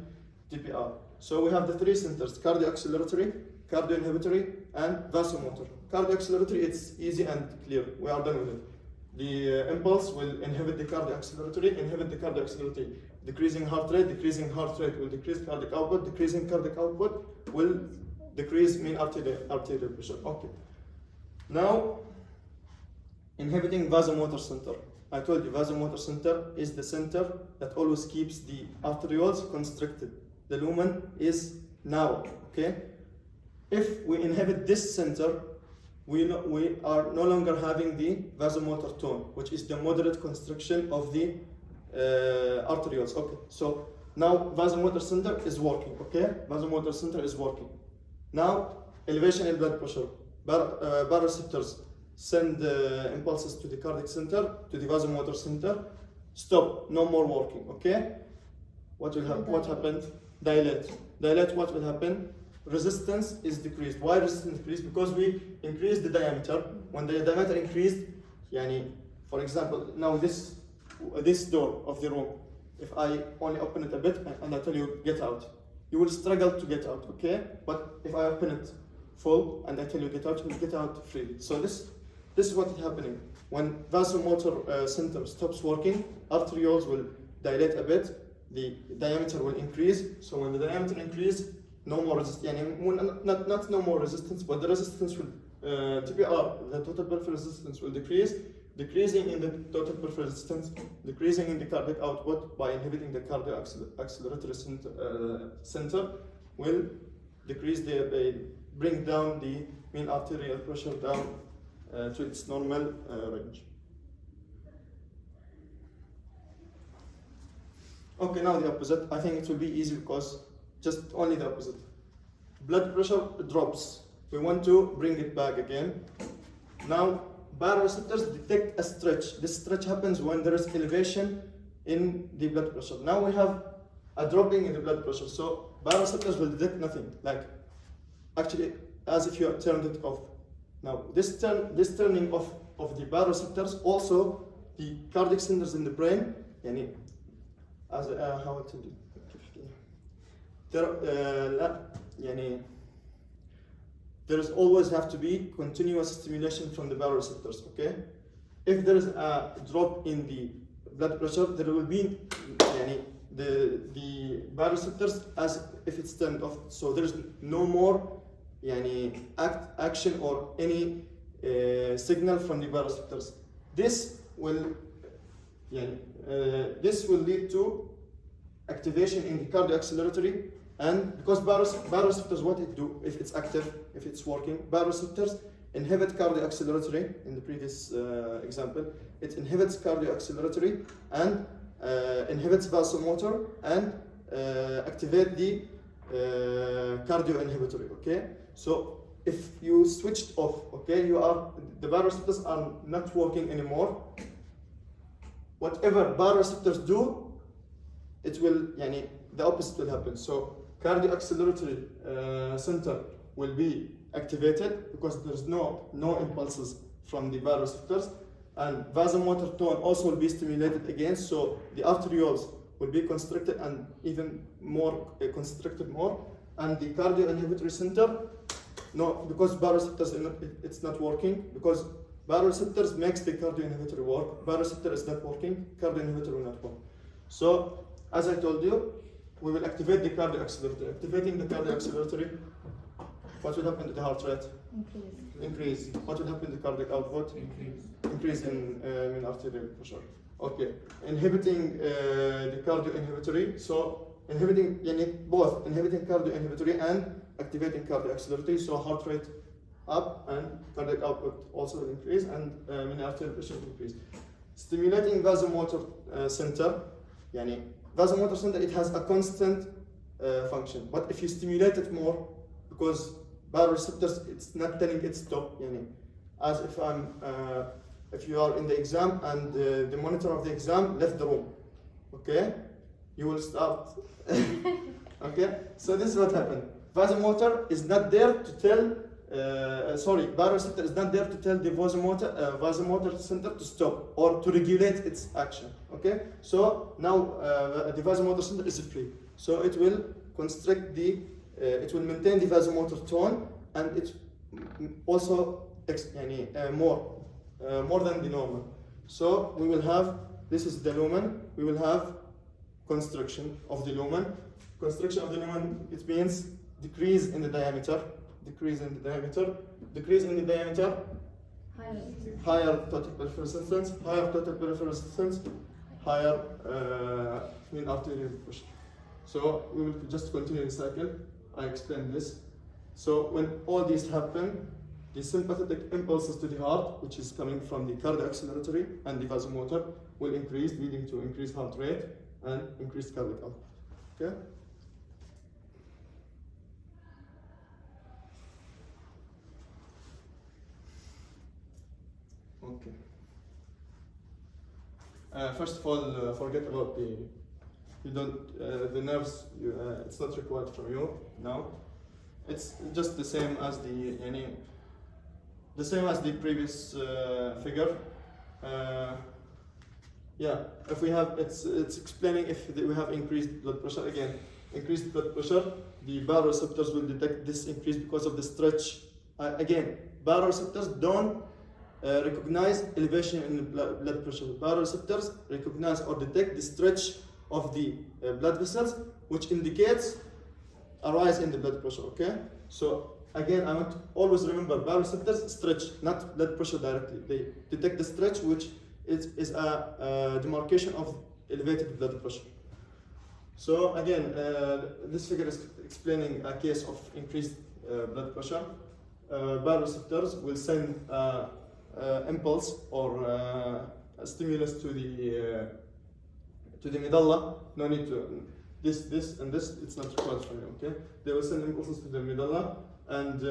TPR. So we have the three centers: cardio acceleratory, cardio inhibitory, and vasomotor. Cardio acceleratory, it's easy and clear. We are done with it. The impulse will inhibit the cardio acceleratory, decreasing heart rate will decrease cardiac output, decreasing cardiac output will decrease mean arterial pressure. Okay. Now, inhibiting vasomotor center. I told you vasomotor center is the center that always keeps the arterioles constricted. The lumen is narrow, okay? If we inhibit this center, we are no longer having the vasomotor tone, which is the moderate constriction of the arterioles. Okay, so now vasomotor center is working, okay? Vasomotor center is working. Now, elevation in blood pressure. Baroreceptors send impulses to the cardiac center, to the vasomotor center. Stop, no more working, okay? What will happen? What happened? Dilate. Dilate, what will happen? Resistance is decreased. Why resistance decreased? Because we increased the diameter. When the diameter increased, for example, now this door of the room, if I only open it a bit and I tell you get out, you will struggle to get out, okay? But if I open it full and I tell you get out, you will get out freely. So this is what is happening. When vasomotor center stops working, arterioles will dilate a bit, the diameter will increase. So when the diameter increases, no more resistance, not no more resistance, but the resistance will, TPR, the total peripheral resistance will decrease. Decreasing in the total peripheral resistance, decreasing in the cardiac output by inhibiting the cardio acceleratory center will decrease bring down the mean arterial pressure down to its normal range. Okay, now the opposite. I think it will be easy because just only the opposite. Blood pressure drops. We want to bring it back again. Now, baroreceptors detect a stretch. This stretch happens when there is elevation in the blood pressure. Now we have a dropping in the blood pressure. So baroreceptors will detect nothing. Like, actually, as if you have turned it off. Now, this turning off of the baroreceptors, also the cardiac centers in the brain, as how to do. There is always have to be continuous stimulation from the baroreceptors, okay? If there is a drop in the blood pressure, there will be the baroreceptors as if it's turned off. So there's no more action or any signal from the baroreceptors. This will lead to activation in the cardio-acceleratory, and because baroreceptors, what it do if it's active, if it's working, baroreceptors inhibit cardio-acceleratory. In the previous example, it inhibits cardio-acceleratory and inhibits vasomotor and activate the cardio-inhibitory. Okay, so if you switched off, okay, the baroreceptors are not working anymore. Whatever baroreceptors do, it will the opposite will happen. So cardio-acceleratory center will be activated because there's no impulses from the baroreceptors, and vasomotor tone also will be stimulated again. So the arterioles will be constricted and even more constricted more, and the cardio-inhibitory center, no, because baroreceptors it's not working, because baroreceptors makes the cardio-inhibitory work. Baroreceptor is not working, cardio-inhibitory will not work. So as I told you, we will activate the cardio-acceleratory. Activating the cardio-acceleratory, what will happen to the heart rate? Increase. What will happen to the cardiac output? Increase in arterial pressure. Okay. Inhibiting the cardio-inhibitory. So inhibiting both inhibiting cardio-inhibitory and activating cardio-acceleratory. So heart rate up and cardiac output also will increase, and arterial pressure will increase. Stimulating vasomotor center. Vasomotor center, it has a constant function, but if you stimulate it more, because baroreceptors, it's not telling it stop. As if you are in the exam and the monitor of the exam left the room, okay, you will start. Okay, so this is what happened. Vasomotor is not there to tell. Baroreceptor is not there to tell the vasomotor center to stop or to regulate its action. Okay, so now the vasomotor center is free, so it will constrict it will maintain the vasomotor tone, and it also more than the normal. So we will have, this is the lumen, we will have constriction of the lumen. Constriction of the lumen, it means decrease in the diameter. Decrease in the diameter, higher total peripheral resistance, higher arterial pressure. So we will just continue the cycle. I explained this. So when all these happen, the sympathetic impulses to the heart, which is coming from the cardio-acceleratory and the vasomotor, will increase, leading to increased heart rate and increased cardiac output. Okay? Okay. First of all, forget about the nerves. It's not required from you now. It's just the same as the previous figure. If we have, it's explaining if we have increased blood pressure. Again, increased blood pressure, the baroreceptors will detect this increase because of the stretch. Again, baroreceptors don't recognize elevation in blood pressure. Baroreceptors recognize or detect the stretch of the blood vessels, which indicates a rise in the blood pressure. Okay, so again, I want to always remember baroreceptors stretch, not blood pressure directly. They detect the stretch, which is a demarcation of elevated blood pressure. So again, this figure is explaining a case of increased blood pressure. Baroreceptors will send impulse or a stimulus to the medulla. No need to this and this. It's not required from you. Okay, they will send impulses to the medulla, and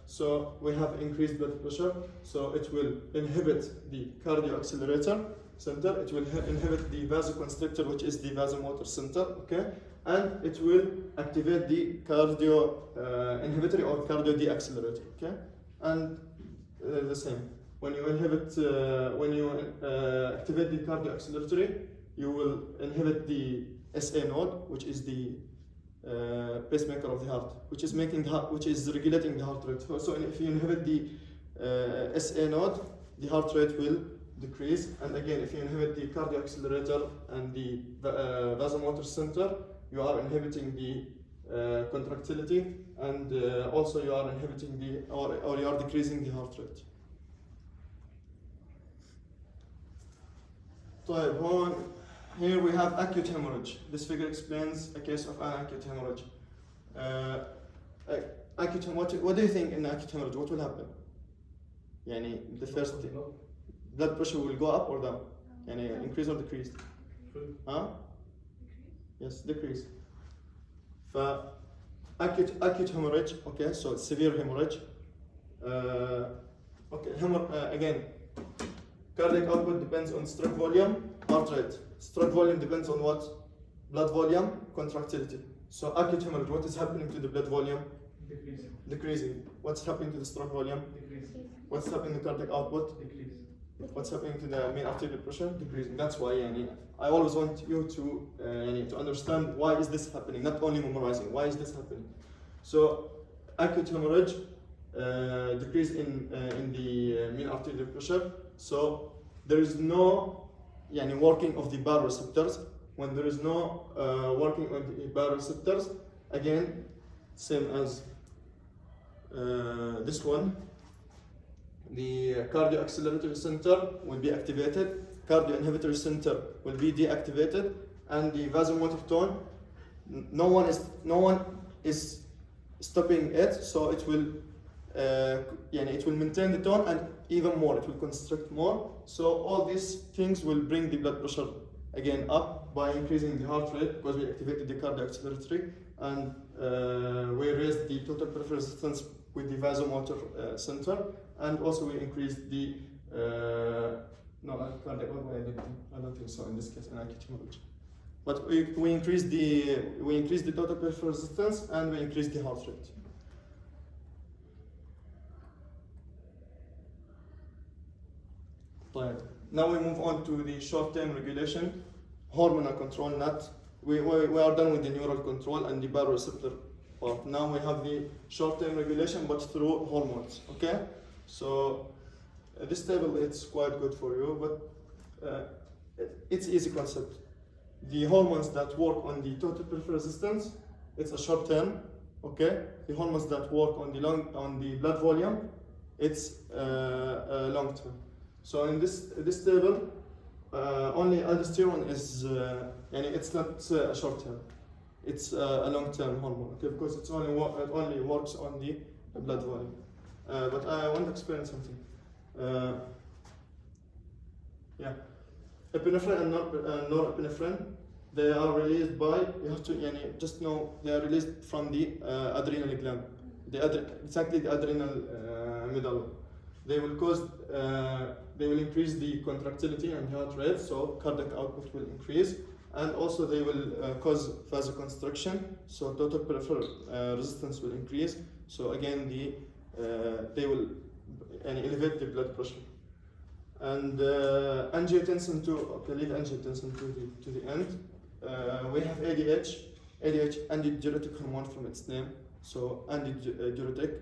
so we have increased blood pressure. So it will inhibit the cardio-accelerator center. It will inhibit the vasoconstrictor, which is the vasomotor center. Okay, and it will activate the cardio inhibitory or cardio deaccelerator. Okay, and the same. When you inhibit, activate the cardio-acceleratory, you will inhibit the SA node, which is the pacemaker of the heart, which is regulating the heart rate. So if you inhibit the SA node, the heart rate will decrease. And again, if you inhibit the cardiovascular and the vasomotor center, you are inhibiting the contractility, and also you are inhibiting the, or you are decreasing the heart rate. طيب هون, here we have acute hemorrhage. This figure explains a case of an acute hemorrhage. What do you think in acute hemorrhage? What will happen? يعني the first thing, blood pressure will go up or down? يعني increase or decrease? Huh? Yes, decrease. Acute hemorrhage, okay, so it's severe hemorrhage. Okay, again, cardiac output depends on stroke volume, heart rate. Stroke volume depends on what? Blood volume, contractility. So acute hemorrhage, what is happening to the blood volume? Decrease. Decreasing. What's happening to the stroke volume? Decrease. What's happening to cardiac output? Decrease. What's happening to the mean arterial pressure? Decreasing. That's why I always want you to understand why is this happening, not only memorizing. Why is this happening? So acute hemorrhage, decrease in the mean arterial pressure. So there is no working of the baroreceptors. When there is no working of the baroreceptors, again, same as this one, the cardioaccelerator center will be activated, cardioinhibitory center will be deactivated, and the vasomotor tone, no one is stopping it, so it will maintain the tone, and even more, it will constrict more. So all these things will bring the blood pressure again up by increasing the heart rate, because we activated the cardiac and we raised the total peripheral resistance with the vasomotor center, and also we increased the cardiac. I don't think so in this case in acute hemorrhage. But we increased the total peripheral resistance, and we increased the heart rate. Now we move on to the short-term regulation, hormonal control. We are done with the neural control and the baroreceptor part. Now we have the short-term regulation, but through hormones. Okay, so this table it's quite good for you, but it's easy concept. The hormones that work on the total peripheral resistance, it's a short term. Okay, the hormones that work on the blood volume, it's a long term. So in this table, only aldosterone is it's not a short term, it's a long term hormone. Okay, because it only works on the blood volume. But I want to explain something. Epinephrine and norepinephrine, they are released by, you have to just know, they are released from the adrenal gland, exactly the adrenal medulla. They will increase the contractility and heart rate, so cardiac output will increase, and also they will cause vasoconstriction, so total peripheral resistance will increase. So again, they will elevate the blood pressure. And angiotensin II, okay, leave angiotensin to the end. We have ADH, antidiuretic hormone from its name. So antidiuretic,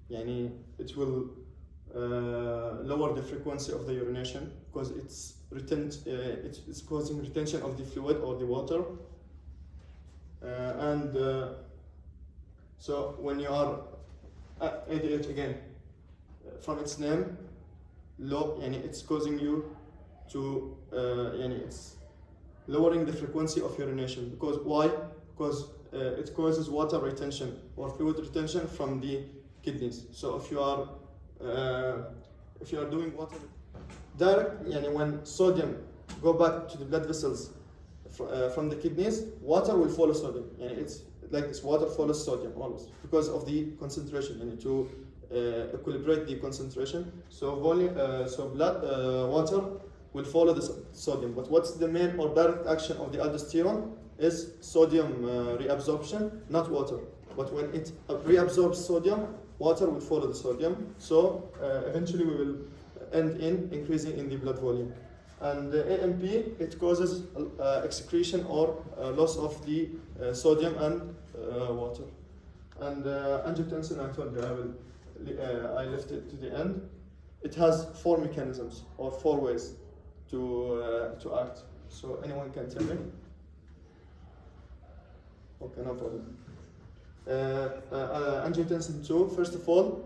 it will lower the frequency of the urination, because it's causing retention of the fluid or the water. So when you are ADH, again, from its name, low, it's causing you to it's lowering the frequency of urination. Because why? Because it causes water retention or fluid retention from the kidneys. So if you are doing water direct, when sodium go back to the blood vessels from the kidneys, water will follow sodium. It's like this, water follows sodium always, because of the concentration. To equilibrate the concentration, so water will follow the sodium. But what's the main or direct action of the aldosterone is sodium reabsorption, not water. But when it reabsorbs sodium, water will follow the sodium. So eventually we will end in increasing in the blood volume. And AMP, it causes excretion or loss of the sodium and water. And angiotensin, I told you I left it to the end. it has 4 mechanisms or 4 ways to act. So anyone can tell me? Okay, no problem. Angiotensin 2, first of all,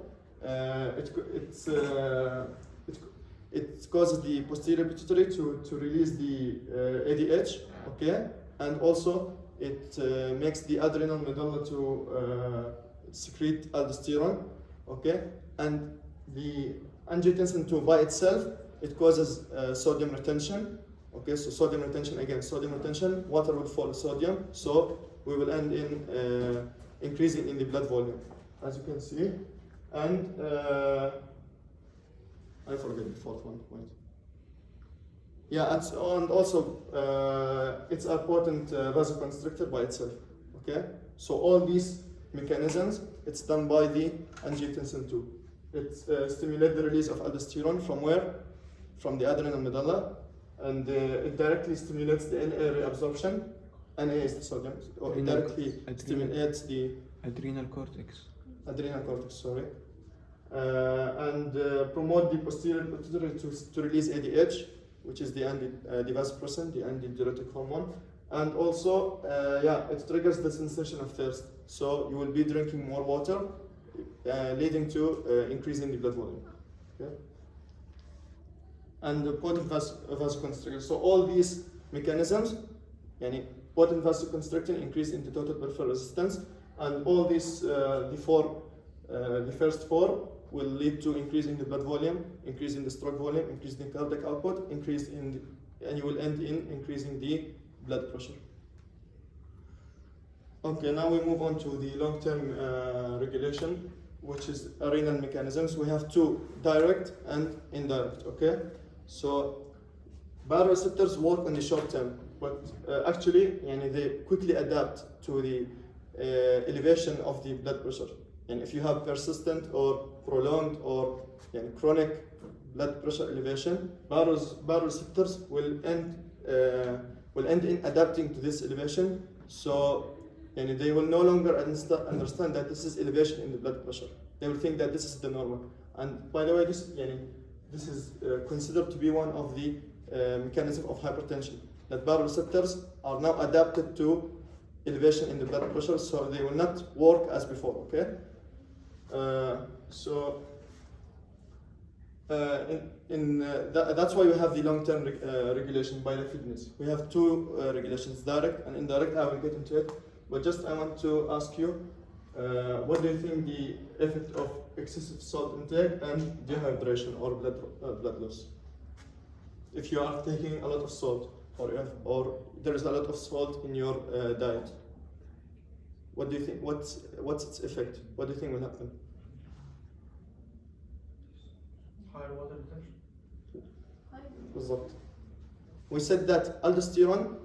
it causes the posterior pituitary to release the ADH, okay, and also it makes the adrenal medulla to secrete aldosterone, okay, and the angiotensin 2 by itself, it causes sodium retention, okay, so sodium retention, again, sodium retention, water will follow sodium, so we will end in increasing in the blood volume, as you can see, and I forget the fourth one, wait. Yeah, and also it's a potent vasoconstrictor by itself, okay? So all these mechanisms, it's done by the angiotensin 2. It stimulates the release of aldosterone from where? From the adrenal medulla, and it directly stimulates the NA reabsorption. NA is the sodium, or it directly stimulates the adrenal cortex. Adrenal cortex, sorry. And promote the posterior pituitary to release ADH, which is the vasopressin, the antidiuretic hormone, and also, it triggers the sensation of thirst. So you will be drinking more water, leading to increasing the blood volume. Okay? And the potent vasoconstrictor. So all these mechanisms, potent vasoconstricting, increase in the total peripheral resistance, and all these, the first 4 will lead to increase in the blood volume, increase in the stroke volume, increase in the cardiac output, and you will end in increasing the blood pressure. Okay, now we move on to the long-term regulation, which is renal mechanisms. We have 2, direct and indirect, okay? So baroreceptors work on the short term, but actually they quickly adapt to the elevation of the blood pressure. And if you have persistent or prolonged or chronic blood pressure elevation, baroreceptors will end in adapting to this elevation. So they will no longer understand that this is elevation in the blood pressure. They will think that this is the normal. And by the way, this is considered to be one of the mechanisms of hypertension. That baroreceptors are now adapted to elevation in the blood pressure, so they will not work as before. Okay. That's why we have the long-term regulation by the kidneys. We have 2 regulations, direct and indirect. I will get into it, but just I want to ask you, what do you think the effect of excessive salt intake and dehydration or blood loss? If you are taking a lot of salt, or there is a lot of salt in your diet, what do you think? What's its effect? What do you think will happen? Higher water retention. بالضبط. We said that aldosterone,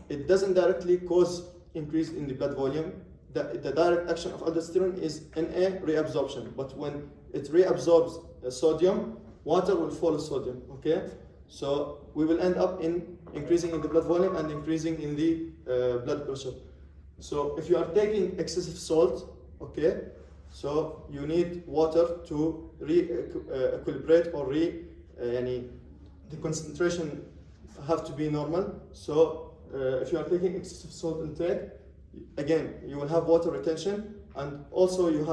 it doesn't directly cause increase in the blood volume. The direct action of aldosterone is NA reabsorption, but when it reabsorbs sodium, water will follow sodium, okay? So we will end up in increasing in the blood volume and increasing in the blood pressure. So if you are taking excessive salt, okay, so you need water to equilibrate or the concentration have to be normal. So if you are taking excessive salt intake, again, you will have water retention, and also you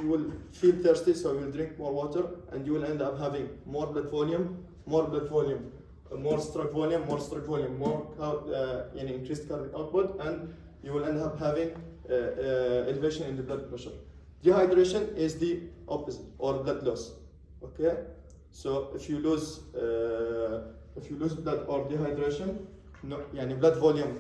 will feel thirsty, so you will drink more water, and you will end up having more blood volume, more stroke volume, more increased cardiac output, and you will end up having elevation in the blood pressure. Dehydration is the opposite, or blood loss. Okay, so if you lose blood or dehydration, blood volume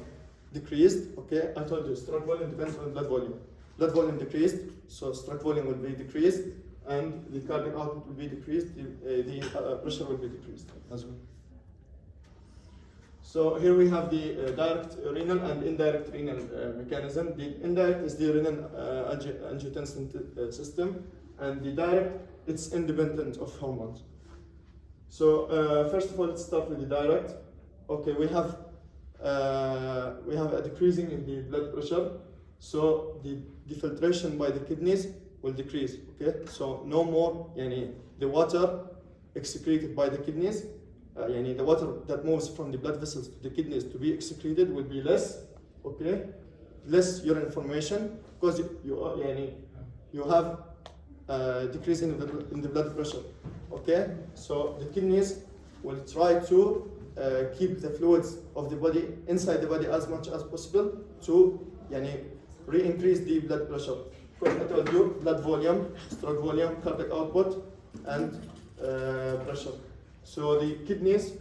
decreased. Okay, I told you stroke volume depends on blood volume. Blood volume decreased, so stroke volume will be decreased, and the cardiac output will be decreased. The pressure will be decreased as well. So here we have the direct renal and indirect renal mechanism. The indirect is the renal angiotensin system, and the direct, it's independent of hormones. So first of all, let's start with the direct. Okay, we have a decreasing in the blood pressure, so the filtration by the kidneys will decrease. Okay, so no more the water excreted by the kidneys, يعني the water that moves from the blood vessels to the kidneys to be excreted will be less, okay? Less urine formation because you have decrease in the blood pressure, okay? So the kidneys will try to keep the fluids of the body inside the body as much as possible to re-increase the blood pressure. Because I told you blood volume, stroke volume, cardiac output, and pressure. So the kidneys,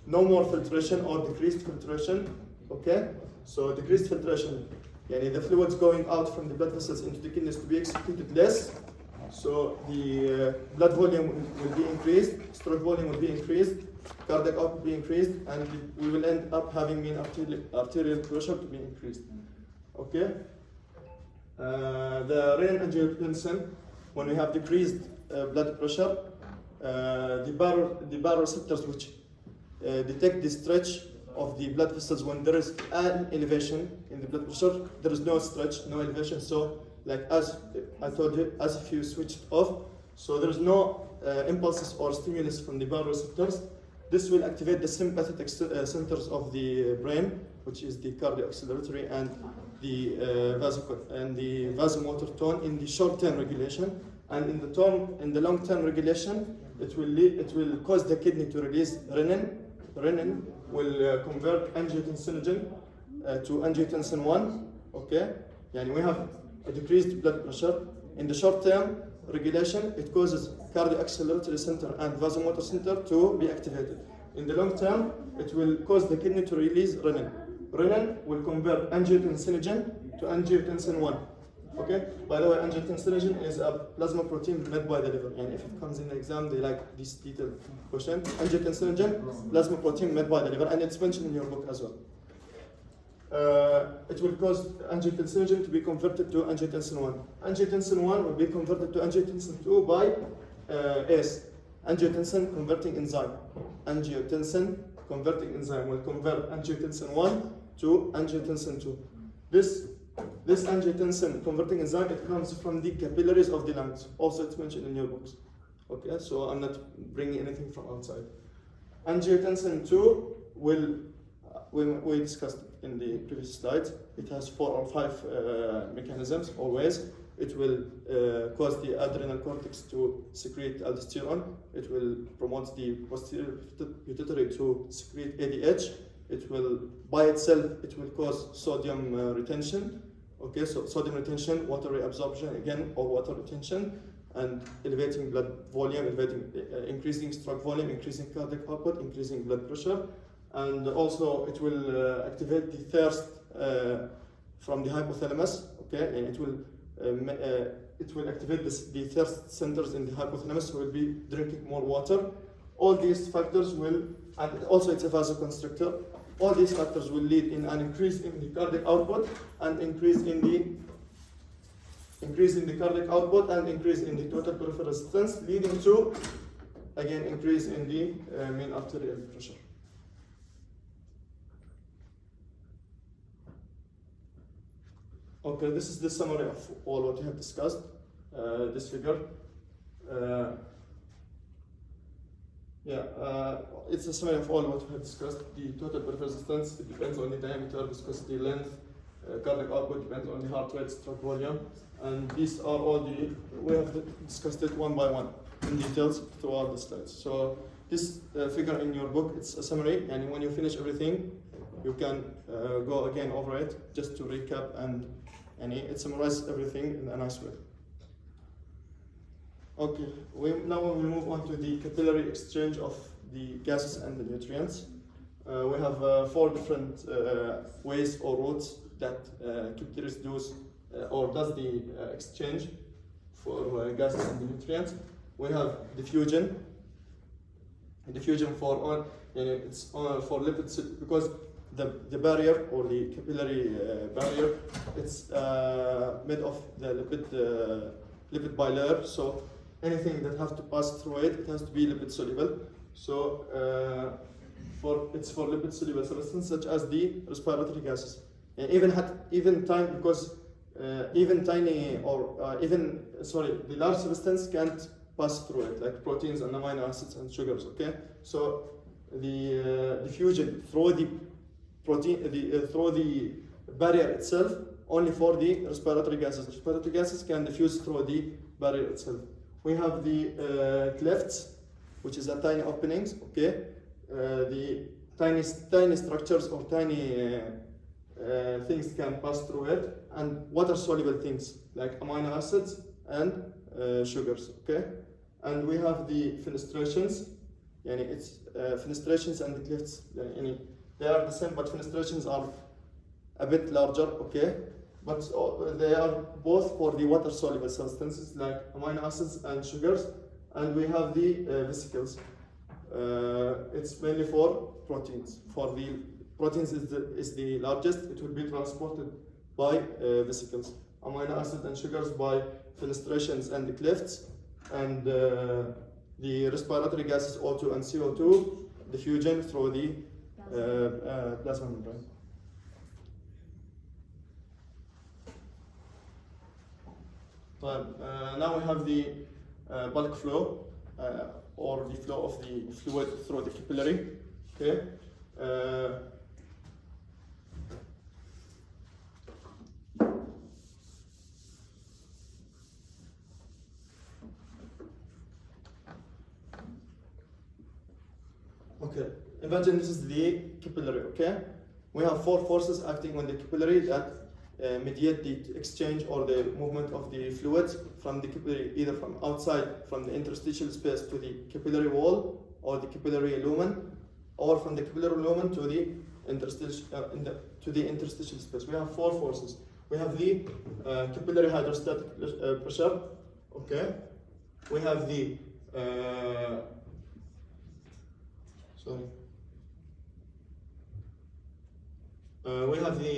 no more filtration or decreased filtration, okay? So decreased filtration, the fluids going out from the blood vessels into the kidneys to be excreted less. So the blood volume will be increased, stroke volume will be increased, cardiac output will be increased, and we will end up having mean arterial pressure to be increased. Okay? The renin-angiotensin, when we have decreased blood pressure, the baroreceptors which detect the stretch of the blood vessels when there is an elevation in the blood pressure, there is no stretch, no elevation. So, like as I told you, as if you switch it off, so there is no impulses or stimulus from the baroreceptors. This will activate the sympathetic centers of the brain, which is the cardiovascular and the vasomotor tone in the short-term regulation, and in the long-term regulation, it will cause the kidney to release renin. Renin will convert angiotensinogen to angiotensin 1. Okay, we have a decreased blood pressure. In the short-term regulation, it causes cardiovascular center and vasomotor center to be activated. In the long term, it will cause the kidney to release renin. Renin will convert angiotensinogen to angiotensin 1. Okay. By the way, angiotensinogen is a plasma protein made by the liver. And if it comes in the exam, they like this detailed question. Angiotensinogen, plasma protein made by the liver, and it's mentioned in your book as well. It will cause angiotensinogen to be converted to angiotensin 1. Angiotensin 1 will be converted to angiotensin 2 by ACE, angiotensin converting enzyme. Angiotensin converting enzyme will convert angiotensin 1 to angiotensin 2. This angiotensin converting enzyme, it comes from the capillaries of the lungs. Also, it's mentioned in your books. Okay, so I'm not bringing anything from outside. Angiotensin 2 we discussed in the previous slides. It has 4 or 5 mechanisms always. It will cause the adrenal cortex to secrete aldosterone. It will promote the posterior pituitary to secrete ADH. It will, by itself, it will cause sodium retention. Okay, so sodium retention, water reabsorption again, or water retention, and elevating blood volume, increasing stroke volume, increasing cardiac output, increasing blood pressure. And also it will activate the thirst from the hypothalamus, okay, and it will activate the thirst centers in the hypothalamus, so we'll be drinking more water. All these factors will, and also it's a vasoconstrictor, all these factors will lead in an increase in the cardiac output and increase in the cardiac output and increase in the total peripheral resistance, leading to, again, increase in the mean arterial pressure. Okay, this is the summary of all what we have discussed. This figure. It's a summary of all what we have discussed. The total peripheral resistance, it depends on the diameter, viscosity, length, cardiac output depends on the heart rate, stroke volume, and these are all we have discussed it one by one in details throughout the slides. So this figure in your book, it's a summary, and when you finish everything, you can go again over it just to recap, and it summarizes everything in a nice way. Okay, now we move on to the capillary exchange of the gases and the nutrients. We have 4 different ways or routes that capillaries do or does the exchange for gases and the nutrients. We have diffusion. Diffusion for all, it's for lipids, because the barrier or the capillary barrier, it's made of the lipid bilayer. So anything that has to pass through it, it has to be lipid soluble. So it's for lipid soluble substances such as the respiratory gases, and even tiny, because the large substance can't pass through it, like proteins and amino acids and sugars. Okay, so the diffusion through the through the barrier itself only for the respiratory gases. Respiratory gases can diffuse through the barrier itself. We have the clefts, which is a tiny openings. Okay, the tiny structures or tiny things can pass through it, and water soluble things like amino acids and sugars. Okay, and we have the fenestrations. Yani it's fenestrations and the clefts. Yani they are the same, but fenestrations are a bit larger. Okay, but they are both for the water soluble substances like amino acids and sugars. And we have the vesicles. It's mainly for proteins. For the proteins is the largest. It will be transported by vesicles. Amino acids and sugars by fenestrations and the clefts, and the respiratory gases O2 and CO2 diffusion through the plasma membrane. Now we have the bulk flow or the flow of the fluid through the capillary. Okay. Okay, imagine this is the capillary. Okay, we have four forces acting on the capillary that mediate the exchange or the movement of the fluids from the capillary, either from outside, from the interstitial space to the capillary wall or the capillary lumen, or from the capillary lumen to the interstitial space. We have four forces. We have the capillary hydrostatic pressure. Okay, we have the we have the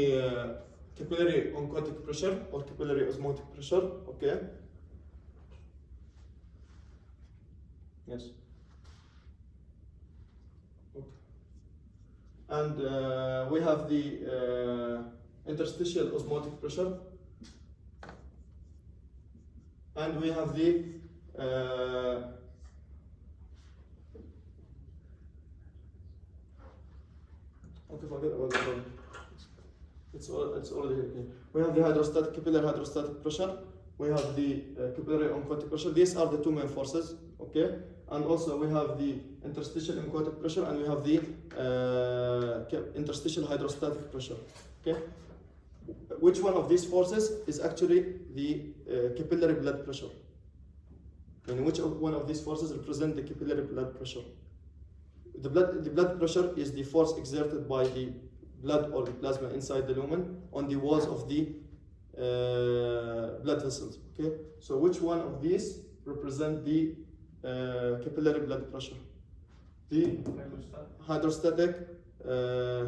capillary oncotic pressure or capillary osmotic pressure. Okay. Yes. Okay. And we have the interstitial osmotic pressure, and we have the okay, forget about that. It's already here. We have the capillary hydrostatic pressure. We have the capillary oncotic pressure. These are the two main forces. Okay, and also we have the interstitial oncotic pressure, and we have the interstitial hydrostatic pressure. Okay, which one of these forces is actually the capillary blood pressure? And which one of these forces represent the capillary blood pressure? The blood pressure is the force exerted by the blood or the plasma inside the lumen on the walls of the blood vessels. Okay, so which one of these represent the capillary blood pressure? The hydrostatic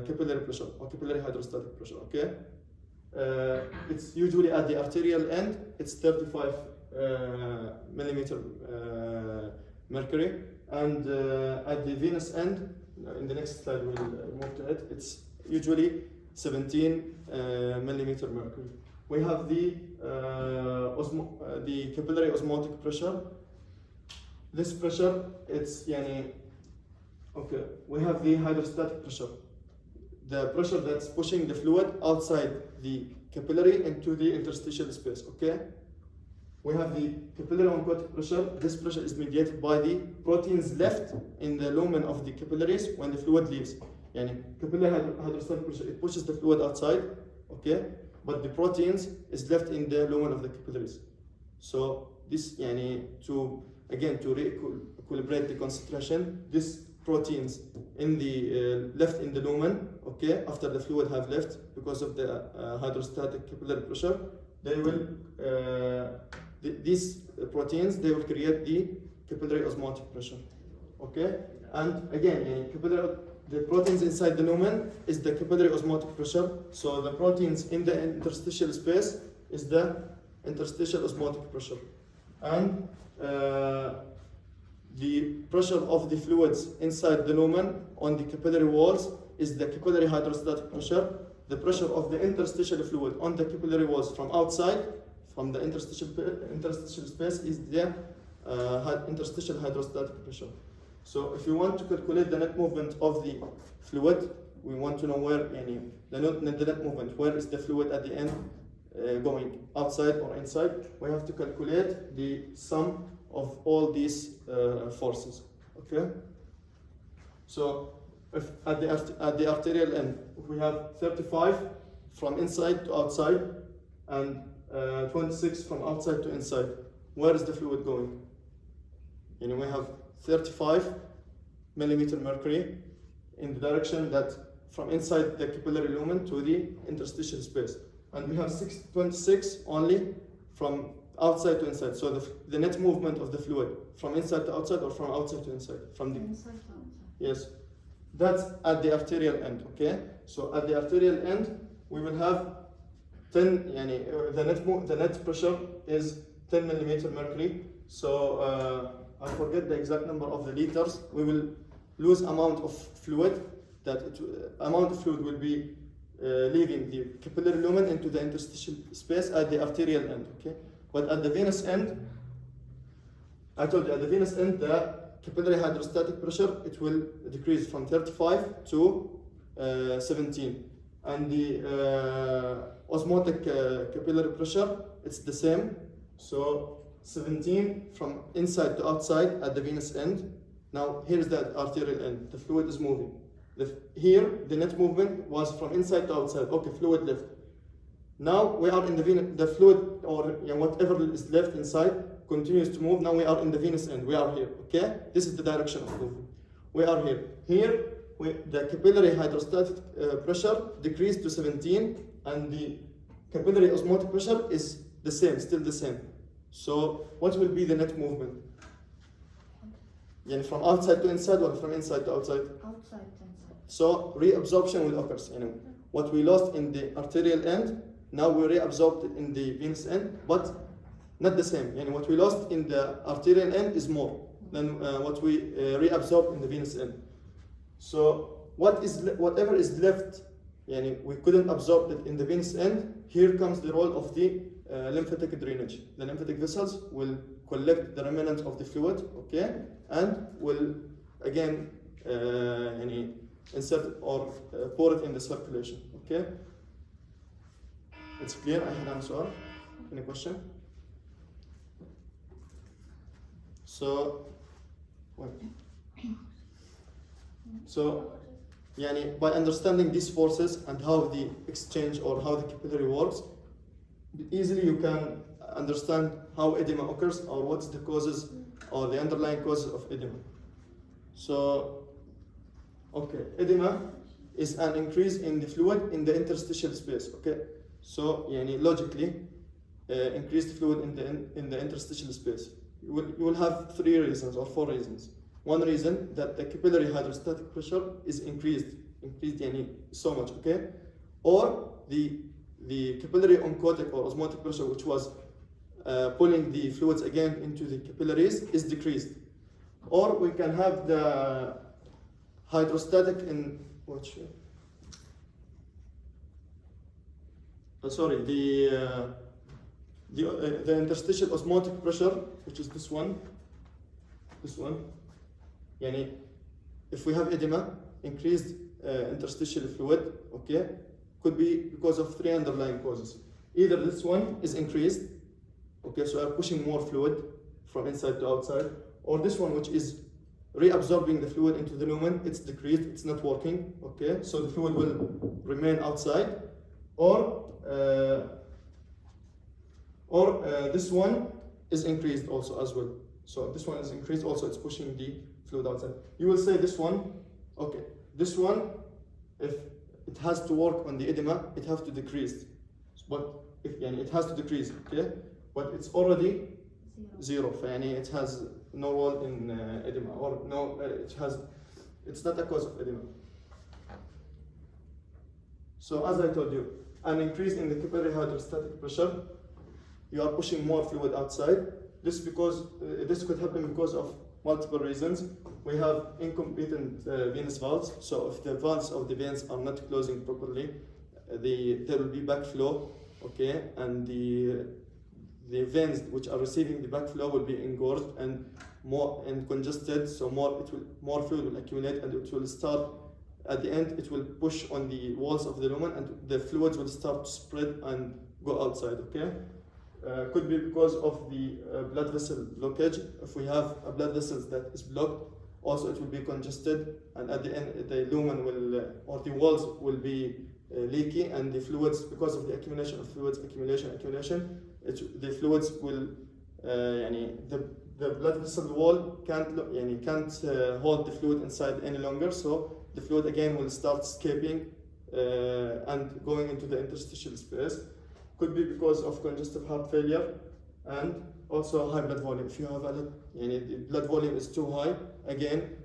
capillary pressure or capillary hydrostatic pressure. Okay, it's usually at the arterial end. It's 35 millimeter mercury, and at the venous end, in the next slide we'll move to it, it's usually 17 millimeter mercury. We have the capillary osmotic pressure. This pressure, it's yani, okay. We have the hydrostatic pressure, the pressure that's pushing the fluid outside the capillary into the interstitial space. Okay. We have the capillary oncotic pressure. This pressure is mediated by the proteins left in the lumen of the capillaries when the fluid leaves. Yani capillary hydrostatic pressure, it pushes the fluid outside, okay, but the proteins is left in the lumen of the capillaries. So this yani to re-equilibrate the concentration, these proteins in the left in the lumen, okay, after the fluid have left because of the hydrostatic capillary pressure, they will these proteins, they will create the capillary osmotic pressure. Okay, and again, the proteins inside the lumen is the capillary osmotic pressure. So the proteins in the interstitial space is the interstitial osmotic pressure, and the pressure of the fluids inside the lumen on the capillary walls is the capillary hydrostatic pressure. The pressure of the interstitial fluid on the capillary walls from outside, from the interstitial space, is the interstitial hydrostatic pressure. So if you want to calculate the net movement of the fluid, we want to know where the net movement, where is the fluid at the end going, outside or inside. We have to calculate the sum of all these forces. Okay. So if at the arterial end, if we have 35 from inside to outside and 26 from outside to inside, where is the fluid going? We have 35 millimeter mercury in the direction that from inside the capillary lumen to the interstitial space, and we have 26 only from outside to inside. So the net movement of the fluid from inside to outside or from outside to inside? From the Inside to outside. Yes, that's at the arterial end. Okay, so at the arterial end we will have 10. The net pressure is 10 millimeter mercury. So I forget the exact number of the liters. We will lose amount of fluid. Amount of fluid will be leaving the capillary lumen into the interstitial space at the arterial end. Okay, but at the venous end, I told you at the venous end the capillary hydrostatic pressure, it will decrease from 35 to 17, and the osmotic capillary pressure, it's the same. So 17 from inside to outside at the venous end. Now here's the arterial end. The fluid is moving. Here the net movement was from inside to outside. Okay, fluid left. Now we are in the fluid, or whatever is left inside continues to move. Now we are in the venous end. We are here. Okay, this is the direction of movement. We are here. Here the capillary hydrostatic pressure decreased to 17, and the capillary osmotic pressure is the same, still the same. So what will be the net movement? From outside to inside or from inside to outside? Outside to inside. So reabsorption will occur. What we lost in the arterial end, now we reabsorbed it in the venous end, but not the same. What we lost in the arterial end is more than what we reabsorbed in the venous end. So whatever is left, we couldn't absorb it in the venous end. Here comes the role of the lymphatic drainage. The lymphatic vessels will collect the remnants of the fluid, okay, and will again insert or pour it in the circulation. Okay, it's clear. I had answer. Any question? So by understanding these forces and how the exchange or how the capillary works, easily you can understand how edema occurs or what's the causes or the underlying causes of edema. So, okay, edema is an increase in the fluid in the interstitial space. Okay, so logically, increased fluid in the interstitial space. You will have 3 reasons or 4 reasons. One reason that the capillary hydrostatic pressure is increased so much. Okay, or the capillary oncotic or osmotic pressure, which was pulling the fluids again into the capillaries, is decreased. Or we can have the hydrostatic the interstitial osmotic pressure, which is this one. If we have edema, increased interstitial fluid, okay, could be because of 3 underlying causes. Either this one is increased, okay, so we are pushing more fluid from inside to outside, or this one, which is reabsorbing the fluid into the lumen, it's decreased, it's not working, okay, so the fluid will remain outside, or this one is increased also as well. So this one is increased also, it's pushing the fluid outside. You will say this one, okay, this one, if it has to work on the edema, it has to decrease. But if it has to decrease, okay, but it's already 0. It has no role in edema, or no, it's not a cause of edema. So as I told you, an increase in the capillary hydrostatic pressure, you are pushing more fluid outside. This could happen because of multiple reasons. We have incompetent venous valves. So if the valves of the veins are not closing properly, there will be backflow, okay, and the the veins which are receiving the backflow will be engorged and more and congested, so more fluid will accumulate, and it will start at the end, it will push on the walls of the lumen, and the fluids will start to spread and go outside. Okay, could be because of the blood vessel blockage. If we have a blood vessels that is blocked, also it will be congested, and at the end the lumen will or the walls will be leaky, and the fluids, because of the accumulation of fluids, the fluids will the blood vessel wall can't hold the fluid inside any longer, so the fluid again will start escaping and going into the interstitial space. Could be because of congestive heart failure and also high blood volume. If you have the blood volume is too high, again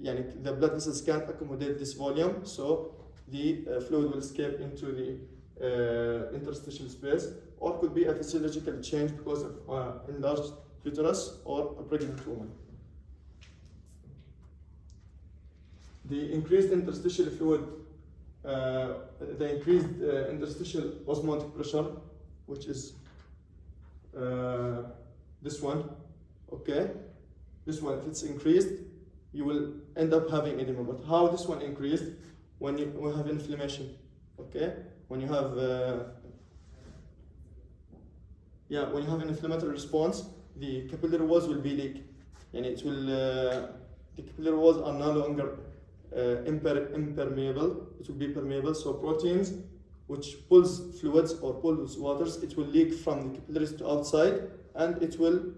the blood vessels can't accommodate this volume, so the fluid will escape into the interstitial space. Or could be a physiological change because of enlarged uterus or a pregnant woman. The increased interstitial fluid, the increased interstitial osmotic pressure, which is this one, okay? This one, if it's increased, you will end up having edema. But how this one increased? When you have inflammation, okay? When you have when you have an inflammatory response, the capillary walls will be leak, and it will the capillary walls are no longer impermeable. It will be permeable. So proteins, which pulls fluids or pulls waters, it will leak from the capillaries to outside, and it will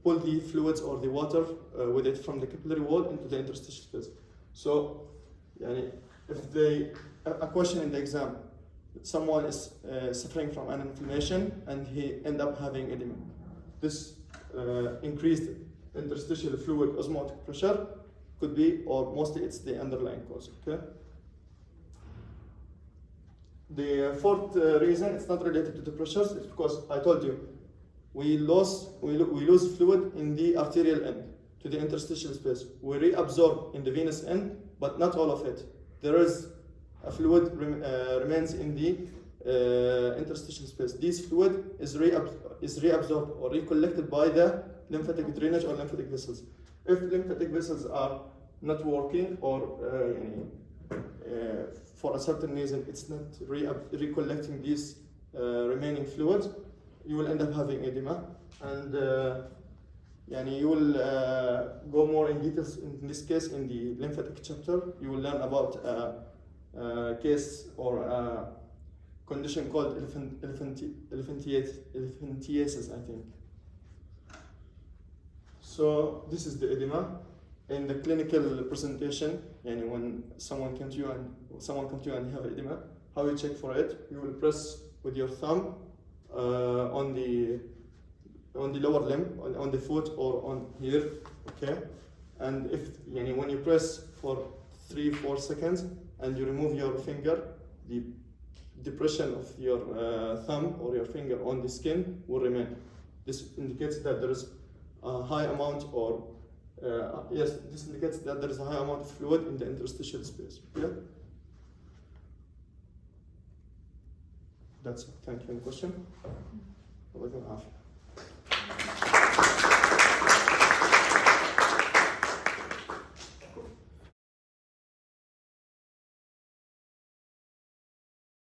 pull the fluids or the water with it from the capillary wall into the interstitial space. So, if a question in the exam, someone is suffering from an inflammation and he end up having edema. This increased interstitial fluid osmotic pressure could be, or mostly it's the underlying cause. Okay. The fourth reason, it's not related to the pressures, it's because I told you we lose fluid in the arterial end to the interstitial space. We reabsorb in the venous end, but not all of it. There is a fluid remains in the interstitial space. This fluid is reabsorbed or recollected by the lymphatic drainage or lymphatic vessels. If lymphatic vessels are not working, or for a certain reason it's not recollecting these remaining fluids, you will end up having edema. And you will go more in details in this case in the lymphatic chapter. You will learn about case or a condition called elephantiasis, I think. So this is the edema. In the clinical presentation, when someone comes to you and you have edema, how you check for it? You will press with your thumb on the lower limb, on the foot or on here, okay? And if when you press for 3-4 seconds and you remove your finger, the depression of your thumb or your finger on the skin will remain. This indicates that there is a high amount, or this indicates that there is a high amount of fluid in the interstitial space. Yeah. That's it. Thank you. Any question?